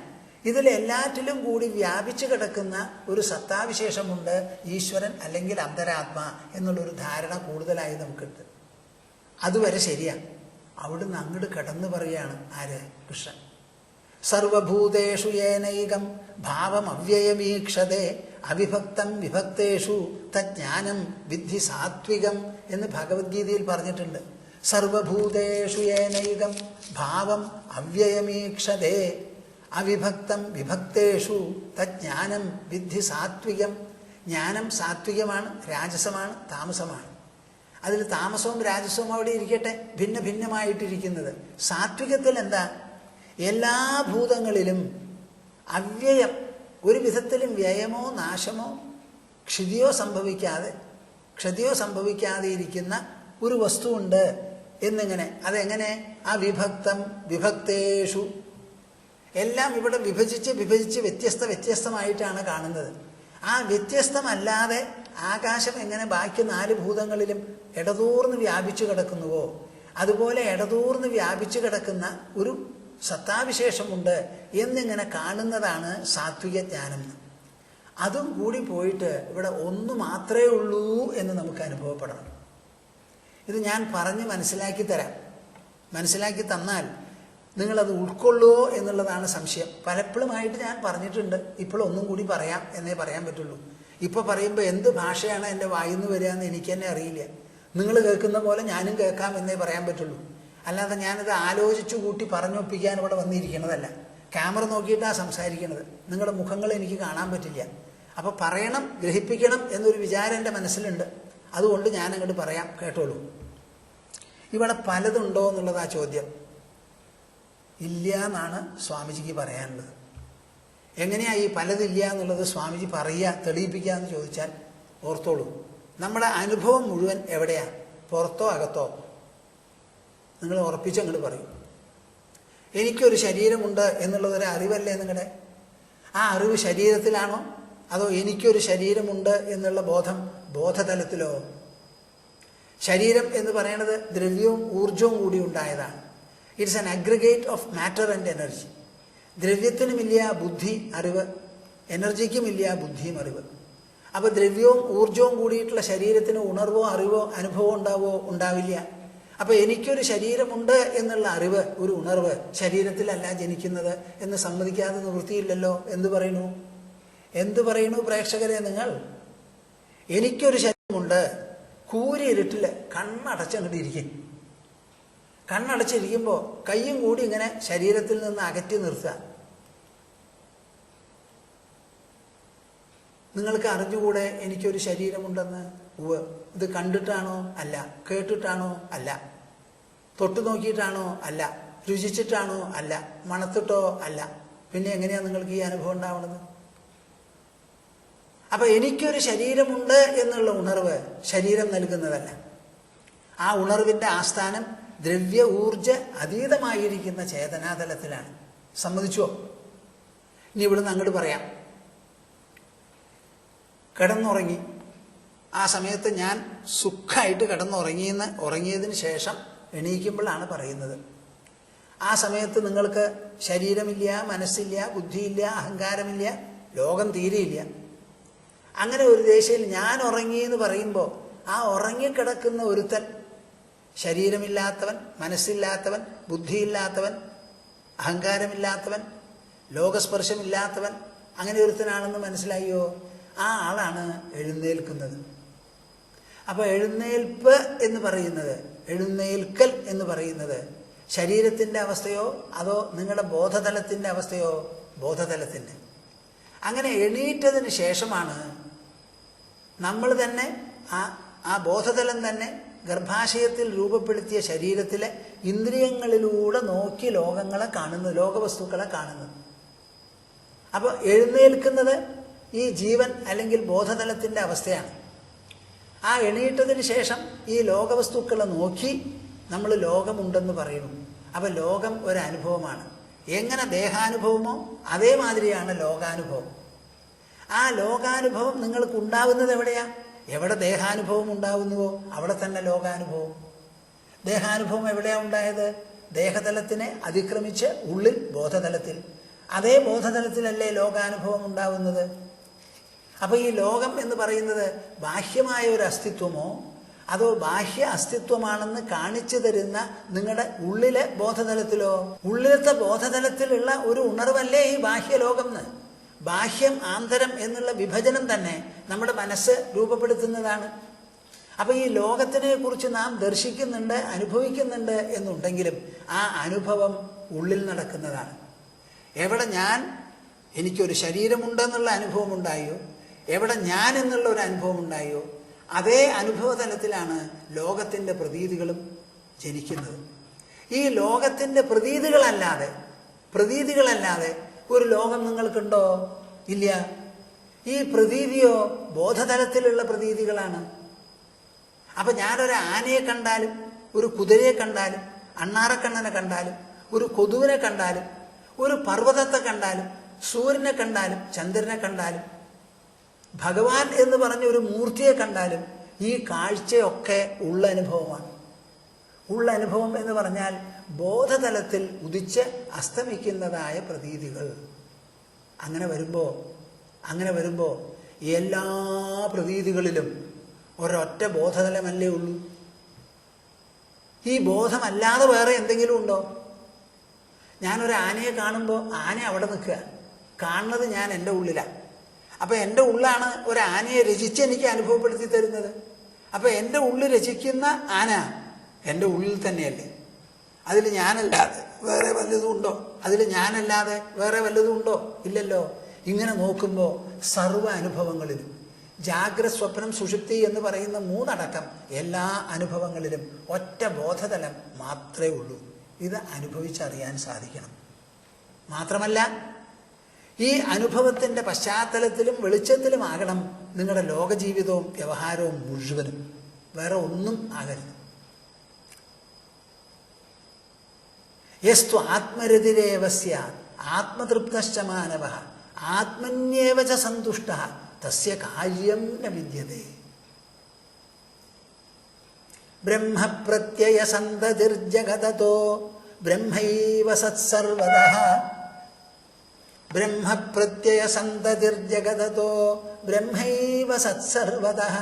ഇതിലെല്ലാറ്റിലും കൂടി വ്യാപിച്ചു കിടക്കുന്ന ഒരു സത്താവിശേഷമുണ്ട്, ഈശ്വരൻ അല്ലെങ്കിൽ അന്തരാത്മ എന്നുള്ളൊരു ധാരണ കൂടുതലായി നമുക്കുണ്ട്. അതുവരെ ശരിയാണ്. അവിടുന്ന് അങ്ങോട്ട് കടന്നു പറയുകയാണ് ആര്? കൃഷ്ണൻ. സർവഭൂതേഷു ഏനൈകം ഭാവം അവ്യയമീക്ഷതേ അവിഭക്തം വിഭക്തേഷു തജ്ഞാനം വിദ്ധി സാത്വികം എന്ന് ഭഗവത്ഗീതയിൽ പറഞ്ഞിട്ടുണ്ട്. സർവഭൂതേഷു ഏനൈകം ഭാവം അവ്യയമീക്ഷതേ അവിഭക്തം വിഭക്തേഷു തജ്ഞാനം വിദ്ധി സാത്വികം. ജ്ഞാനം സാത്വികമാണ്, രാജസമാണ്, താമസമാണ്. അതിൽ താമസവും രാജസവും അവിടെ ഇരിക്കട്ടെ, ഭിന്ന ഭിന്നമായിട്ടിരിക്കുന്നത്. സാത്വികത്തിൽ എന്താ? എല്ലാ ഭൂതങ്ങളിലും അവ്യയം, ഒരു വിധത്തിലും വ്യയമോ നാശമോ ക്ഷതിയോ സംഭവിക്കാതെ ഇരിക്കുന്ന ഒരു വസ്തുവുണ്ട് എന്നിങ്ങനെ. അതെങ്ങനെ? അവിഭക്തം വിഭക്തേഷു. എല്ലാം ഇവിടെ വിഭജിച്ച് വ്യത്യസ്തമായിട്ടാണ് കാണുന്നത്. ആ വ്യത്യസ്തമല്ലാതെ ആകാശം എങ്ങനെ ബാക്കി 4 ഭൂതങ്ങളിലും ഇടതൂർന്ന് വ്യാപിച്ചു കിടക്കുന്നുവോ അതുപോലെ ഇടതൂർന്ന് വ്യാപിച്ചു കിടക്കുന്ന ഒരു സത്താവിശേഷമുണ്ട് എന്നിങ്ങനെ കാണുന്നതാണ് സാത്വിക ജ്ഞാനം. അതും കൂടി പോയിട്ട് ഇവിടെ ഒന്ന് മാത്രമേ ഉള്ളൂ എന്ന് നമുക്ക് അനുഭവപ്പെടണം. ഇത് ഞാൻ പറഞ്ഞ് മനസ്സിലാക്കി തരാം. മനസ്സിലാക്കി തന്നാൽ നിങ്ങളത് ഉൾക്കൊള്ളുമോ എന്നുള്ളതാണ് സംശയം. പലപ്പോഴുമായിട്ട് ഞാൻ പറഞ്ഞിട്ടുണ്ട്, ഇപ്പോഴൊന്നും കൂടി പറയാം എന്നേ പറയാൻ പറ്റുള്ളൂ. ഇപ്പോൾ പറയുമ്പോൾ എന്ത് ഭാഷയാണ് എൻ്റെ വായിന്ന് വരിക എന്ന് എനിക്ക് തന്നെ അറിയില്ല. നിങ്ങൾ കേൾക്കുന്ന പോലെ ഞാനും കേൾക്കാം എന്നേ പറയാൻ പറ്റുള്ളൂ. അല്ലാതെ ഞാനിത് ആലോചിച്ചു കൂട്ടി പറഞ്ഞൊപ്പിക്കാൻ ഇവിടെ വന്നിരിക്കണതല്ല. ക്യാമറ നോക്കിയിട്ടാണ് സംസാരിക്കുന്നത്. നിങ്ങളുടെ മുഖങ്ങൾ എനിക്ക് കാണാൻ പറ്റില്ല. അപ്പോൾ പറയണം, ഗ്രഹിപ്പിക്കണം എന്നൊരു വിചാരം എൻ്റെ മനസ്സിലുണ്ട്. അതുകൊണ്ട് ഞാൻ അങ്ങോട്ട് പറയാം, കേട്ടോളൂ. ഇവിടെ പലതുണ്ടോ എന്നുള്ളതാ ചോദ്യം. ഇല്ല എന്നാണ് സ്വാമിജിക്ക് പറയാനുള്ളത്. എങ്ങനെയാ ഈ പലതില്ല എന്നുള്ളത് സ്വാമിജി പറയുക, തെളിയിപ്പിക്കുക എന്ന് ചോദിച്ചാൽ ഓർത്തോളൂ, നമ്മുടെ അനുഭവം മുഴുവൻ എവിടെയാ? പുറത്തോ അകത്തോ? നിങ്ങൾ ഉറപ്പിച്ചങ്ങോട്ട് പറയും. എനിക്കൊരു ശരീരമുണ്ട് എന്നുള്ളതൊരു അറിവല്ലേ നിങ്ങളുടെ? ആ അറിവ് ശരീരത്തിലാണോ, അതോ എനിക്കൊരു ശരീരമുണ്ട് എന്നുള്ള ബോധം ബോധതലത്തിലോ? ശരീരം എന്ന് പറയുന്നത് ദ്രവ്യവും ഊർജവും കൂടി ഉണ്ടായതാണ്. It's an aggregate of matter and energy. ദ്രവ്യത്തിനുമില്ല ബുദ്ധി, അറിവ്. എനർജിക്കുമില്ല ബുദ്ധിയും അറിവ്. അപ്പോൾ ദ്രവ്യവും ഊർജവും കൂടിയിട്ടുള്ള ശരീരത്തിന് ഉണർവോ അറിവോ അനുഭവമോ ഉണ്ടാവോ? ഉണ്ടാവില്ല. അപ്പോൾ എനിക്കൊരു ശരീരമുണ്ട് എന്നുള്ള അറിവ്, ഒരു ഉണർവ് ശരീരത്തിലല്ല ജനിക്കുന്നത് എന്ന് സമ്മതിക്കാതെ നിവൃത്തിയില്ലല്ലോ. എന്തു പറയുന്നു പ്രേക്ഷകരെ നിങ്ങൾ? എനിക്കൊരു ശരീരമുണ്ട്. കൂരി ഇരുട്ടിൽ കണ്ണടച്ചങ്ങോട്ടിരിക്കും. കണ്ണടച്ചിരിക്കുമ്പോൾ കയ്യും കൂടി ഇങ്ങനെ ശരീരത്തിൽ നിന്ന് അകറ്റി നിർത്തുക. നിങ്ങൾക്ക് അറിഞ്ഞുകൂടെ എനിക്കൊരു ശരീരമുണ്ടെന്ന്? ഇത് കണ്ടിട്ടാണോ? അല്ല. കേട്ടിട്ടാണോ? അല്ല. തൊട്ടു നോക്കിയിട്ടാണോ? അല്ല. രുചിച്ചിട്ടാണോ? അല്ല. മണത്തിട്ടോ? അല്ല. പിന്നെ എങ്ങനെയാ നിങ്ങൾക്ക് ഈ അനുഭവം ഉണ്ടാവുന്നത്? അപ്പൊ എനിക്കൊരു ശരീരമുണ്ട് എന്നുള്ള ഉണർവ് ശരീരം നൽകുന്നതല്ല. ആ ഉണർവിന്റെ ആസ്ഥാനം ദ്രവ്യ ഊർജ അതീതമായിരിക്കുന്ന ചേതനാതലത്തിലാണ്. സമ്മതിച്ചോ? ഇനി ഇവിടുന്ന് അങ്ങോട്ട് പറയാം. കിടന്നുറങ്ങി. ആ സമയത്ത് ഞാൻ സുഖമായിട്ട് ഉറങ്ങിയതിന് ശേഷം എണീക്കുമ്പോഴാണ് പറയുന്നത്. ആ സമയത്ത് നിങ്ങൾക്ക് ശരീരമില്ല, മനസ്സില്ല, ബുദ്ധിയില്ല, അഹങ്കാരമില്ല, ലോകം തീരെയില്ല. അങ്ങനെ ഒരു ദേശയിൽ ഞാൻ ഉറങ്ങി എന്ന് പറയുമ്പോൾ ആ ഉറങ്ങിക്കിടക്കുന്ന ഒരുത്തൻ, ശരീരമില്ലാത്തവൻ, മനസ്സില്ലാത്തവൻ, ബുദ്ധിയില്ലാത്തവൻ, അഹങ്കാരമില്ലാത്തവൻ, ലോകസ്പർശമില്ലാത്തവൻ, അങ്ങനെ ഒരുത്തനാണെന്ന് മനസ്സിലായോ? ആ ആളാണ് എഴുന്നേൽക്കുന്നത്. അപ്പോൾ എഴുന്നേൽപ്പ് എന്ന് പറയുന്നത്, എഴുന്നേൽക്കൽ എന്ന് പറയുന്നത് ശരീരത്തിൻ്റെ അവസ്ഥയോ അതോ നിങ്ങളുടെ ബോധതലത്തിൻ്റെ അവസ്ഥയോ? ബോധതലത്തിൻ്റെ. അങ്ങനെ എണീറ്റതിന് ശേഷമാണ് നമ്മൾ തന്നെ ആ ബോധതലം തന്നെ ഗർഭാശയത്തിൽ രൂപപ്പെടുത്തിയ ശരീരത്തിലെ ഇന്ദ്രിയങ്ങളിലൂടെ നോക്കി ലോകങ്ങളെ കാണുന്നത്, ലോകവസ്തുക്കളെ കാണുന്നത്. അപ്പോൾ എഴുന്നേൽക്കുന്നത് ഈ ജീവൻ അല്ലെങ്കിൽ ബോധതലത്തിൻ്റെ അവസ്ഥയാണ്. ആ എണീറ്റതിന് ശേഷം ഈ ലോകവസ്തുക്കളെ നോക്കി നമ്മൾ ലോകമുണ്ടെന്ന് പറയുന്നു. അപ്പോൾ ലോകം ഒരനുഭവമാണ്. എങ്ങനെ ദേഹാനുഭവമോ അതേമാതിരിയാണ് ലോകാനുഭവം. ആ ലോകാനുഭവം നിങ്ങൾക്ക് ഉണ്ടാവുന്നത് എവിടെയാ? എവിടെ ദേഹാനുഭവം ഉണ്ടാവുന്നുവോ അവിടെ തന്നെ ലോകാനുഭവം. ദേഹാനുഭവം എവിടെയാണ് ഉണ്ടായത്? ദേഹതലത്തിനെ അതിക്രമിച്ച് ഉള്ളിൽ ബോധതലത്തിൽ. അതേ ബോധതലത്തിലല്ലേ ലോകാനുഭവം ഉണ്ടാവുന്നത്? അപ്പോൾ ഈ ലോകം എന്ന് പറയുന്നത് ബാഹ്യമായ ഒരു അസ്തിത്വമോ അതോ ബാഹ്യ അസ്തിത്വമാണെന്ന് കാണിച്ചു തരുന്ന നിങ്ങളുടെ ഉള്ളിലെ ബോധതലത്തിലോ? ഉള്ളിലത്തെ ബോധതലത്തിലുള്ള ഒരു ഉണർവല്ലേ ഈ ബാഹ്യലോകം എന്ന്. ബാഹ്യം ആന്തരം എന്നുള്ള വിഭജനം തന്നെ നമ്മുടെ മനസ്സ് രൂപപ്പെടുത്തുന്നതാണ്. അപ്പോൾ ഈ ലോകത്തിനെ കുറിച്ച് നാം ദർശിക്കുന്നുണ്ട്, അനുഭവിക്കുന്നുണ്ട് എന്നുണ്ടെങ്കിലും ആ അനുഭവം ഉള്ളിൽ നടക്കുന്നതാണ്. എവിടെ എനിക്കൊരു ശരീരമുണ്ടെന്നുള്ള അനുഭവം ഉണ്ടായോ, എവിടെ ഞാൻ എന്നുള്ള ഒരു അനുഭവം ഉണ്ടായോ, അതേ അനുഭവതലത്തിലാണ് ലോകത്തിൻ്റെ പ്രതീതികളും ജനിക്കുന്നത്. ഈ ലോകത്തിൻ്റെ പ്രതീതികളല്ലാതെ ഒരു ലോകം നിങ്ങൾക്കുണ്ടോ? ഇല്ല. ഈ പ്രതീതിയോ ബോധതലത്തിലുള്ള പ്രതീതികളാണ്. അപ്പം ഞാനൊരു ആനയെ കണ്ടാലും, ഒരു കുതിരയെ കണ്ടാലും, അണ്ണാറക്കണ്ണനെ കണ്ടാലും, ഒരു കൊതുവിനെ കണ്ടാലും, ഒരു പർവ്വതത്തെ കണ്ടാലും, സൂര്യനെ കണ്ടാലും, ചന്ദ്രനെ കണ്ടാലും, ഭഗവാൻ എന്ന് പറഞ്ഞ ഒരു മൂർത്തിയെ കണ്ടാലും ഈ കാഴ്ചയൊക്കെ ഉള്ളനുഭവമാണ്. ഉള്ളനുഭവം എന്ന് പറഞ്ഞാൽ ബോധതലത്തിൽ ഉദിച്ച് അസ്തമിക്കുന്നതായ പ്രതീതികൾ. അങ്ങനെ വരുമ്പോൾ എല്ലാ പ്രതീതികളിലും ഒരൊറ്റ ബോധതലമല്ലേ ഉള്ളൂ. ഈ ബോധമല്ലാതെ വേറെ എന്തെങ്കിലും ഉണ്ടോ? ഞാനൊരു ആനയെ കാണുമ്പോൾ ആന അവിടെ നിൽക്കുക, കാണുന്നത് ഞാൻ എൻ്റെ ഉള്ളിലാണ്. അപ്പം എൻ്റെ ഉള്ളാണ് ഒരു ആനയെ രചിച്ച് എനിക്ക് അനുഭവപ്പെടുത്തി തരുന്നത്. അപ്പം എൻ്റെ ഉള്ളിൽ രചിക്കുന്ന ആന എൻ്റെ ഉള്ളിൽ തന്നെയല്ലേ. അതിൽ ഞാനല്ലാതെ വേറെ വല്ലതും ഉണ്ടോ? ഇല്ലല്ലോ. ഇങ്ങനെ നോക്കുമ്പോൾ സർവ്വ അനുഭവങ്ങളിലും ജാഗ്രത, സ്വപ്നം, സുഷുപ്തി എന്ന് പറയുന്ന മൂന്നടക്കം എല്ലാ അനുഭവങ്ങളിലും ഒറ്റ ബോധതലം മാത്രമേ ഉള്ളൂ. ഇത് അനുഭവിച്ചറിയാൻ സാധിക്കണം. മാത്രമല്ല ഈ അനുഭവത്തിൻ്റെ പശ്ചാത്തലത്തിലും വെളിച്ചത്തിലുമാകണം നിങ്ങളുടെ ലോകജീവിതവും വ്യവഹാരവും മുഴുവനും. വേറെ ഒന്നും ആകരുത്. യസ്തു ആത്മരതിരേവ സ്യാത് ആത്മതൃപ്തശ്ച മാനവഃ ആത്മന്യേവ ച സന്തുഷ്ടഃ തസ്യ കാര്യം ന വിദ്യതേ. ബ്രഹ്മപ്രത്യയസന്തതിർജഗതോ ബ്രഹ്മൈവ സത്സർവദഃ ബ്രഹ്മപ്രത്യയസന്തതിർജഗതോ ബ്രഹ്മൈവ സത്സർവദഃ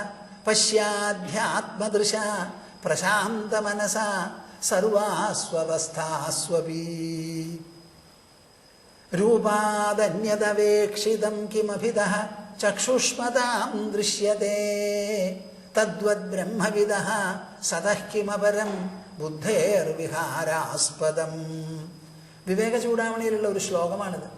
പശ്യാധ്യാത്മദൃശാ പ്രശാന്തമനസാ സർവാസ്വവസ്ഥാസ്വപി രൂപാദന്യദവേക്ഷിതം കിമഭിദഃ ചക്ഷുഷ്മതാം ദൃശ്യതേ തദ്വദ് ബ്രഹ്മവിദഃ സതഃ കിമപരം ബുദ്ധേർവിഹാരാസ്പദം. വിവേക ചൂടാമണിയിലുള്ള ഒരു ശ്ലോകമാണിത്.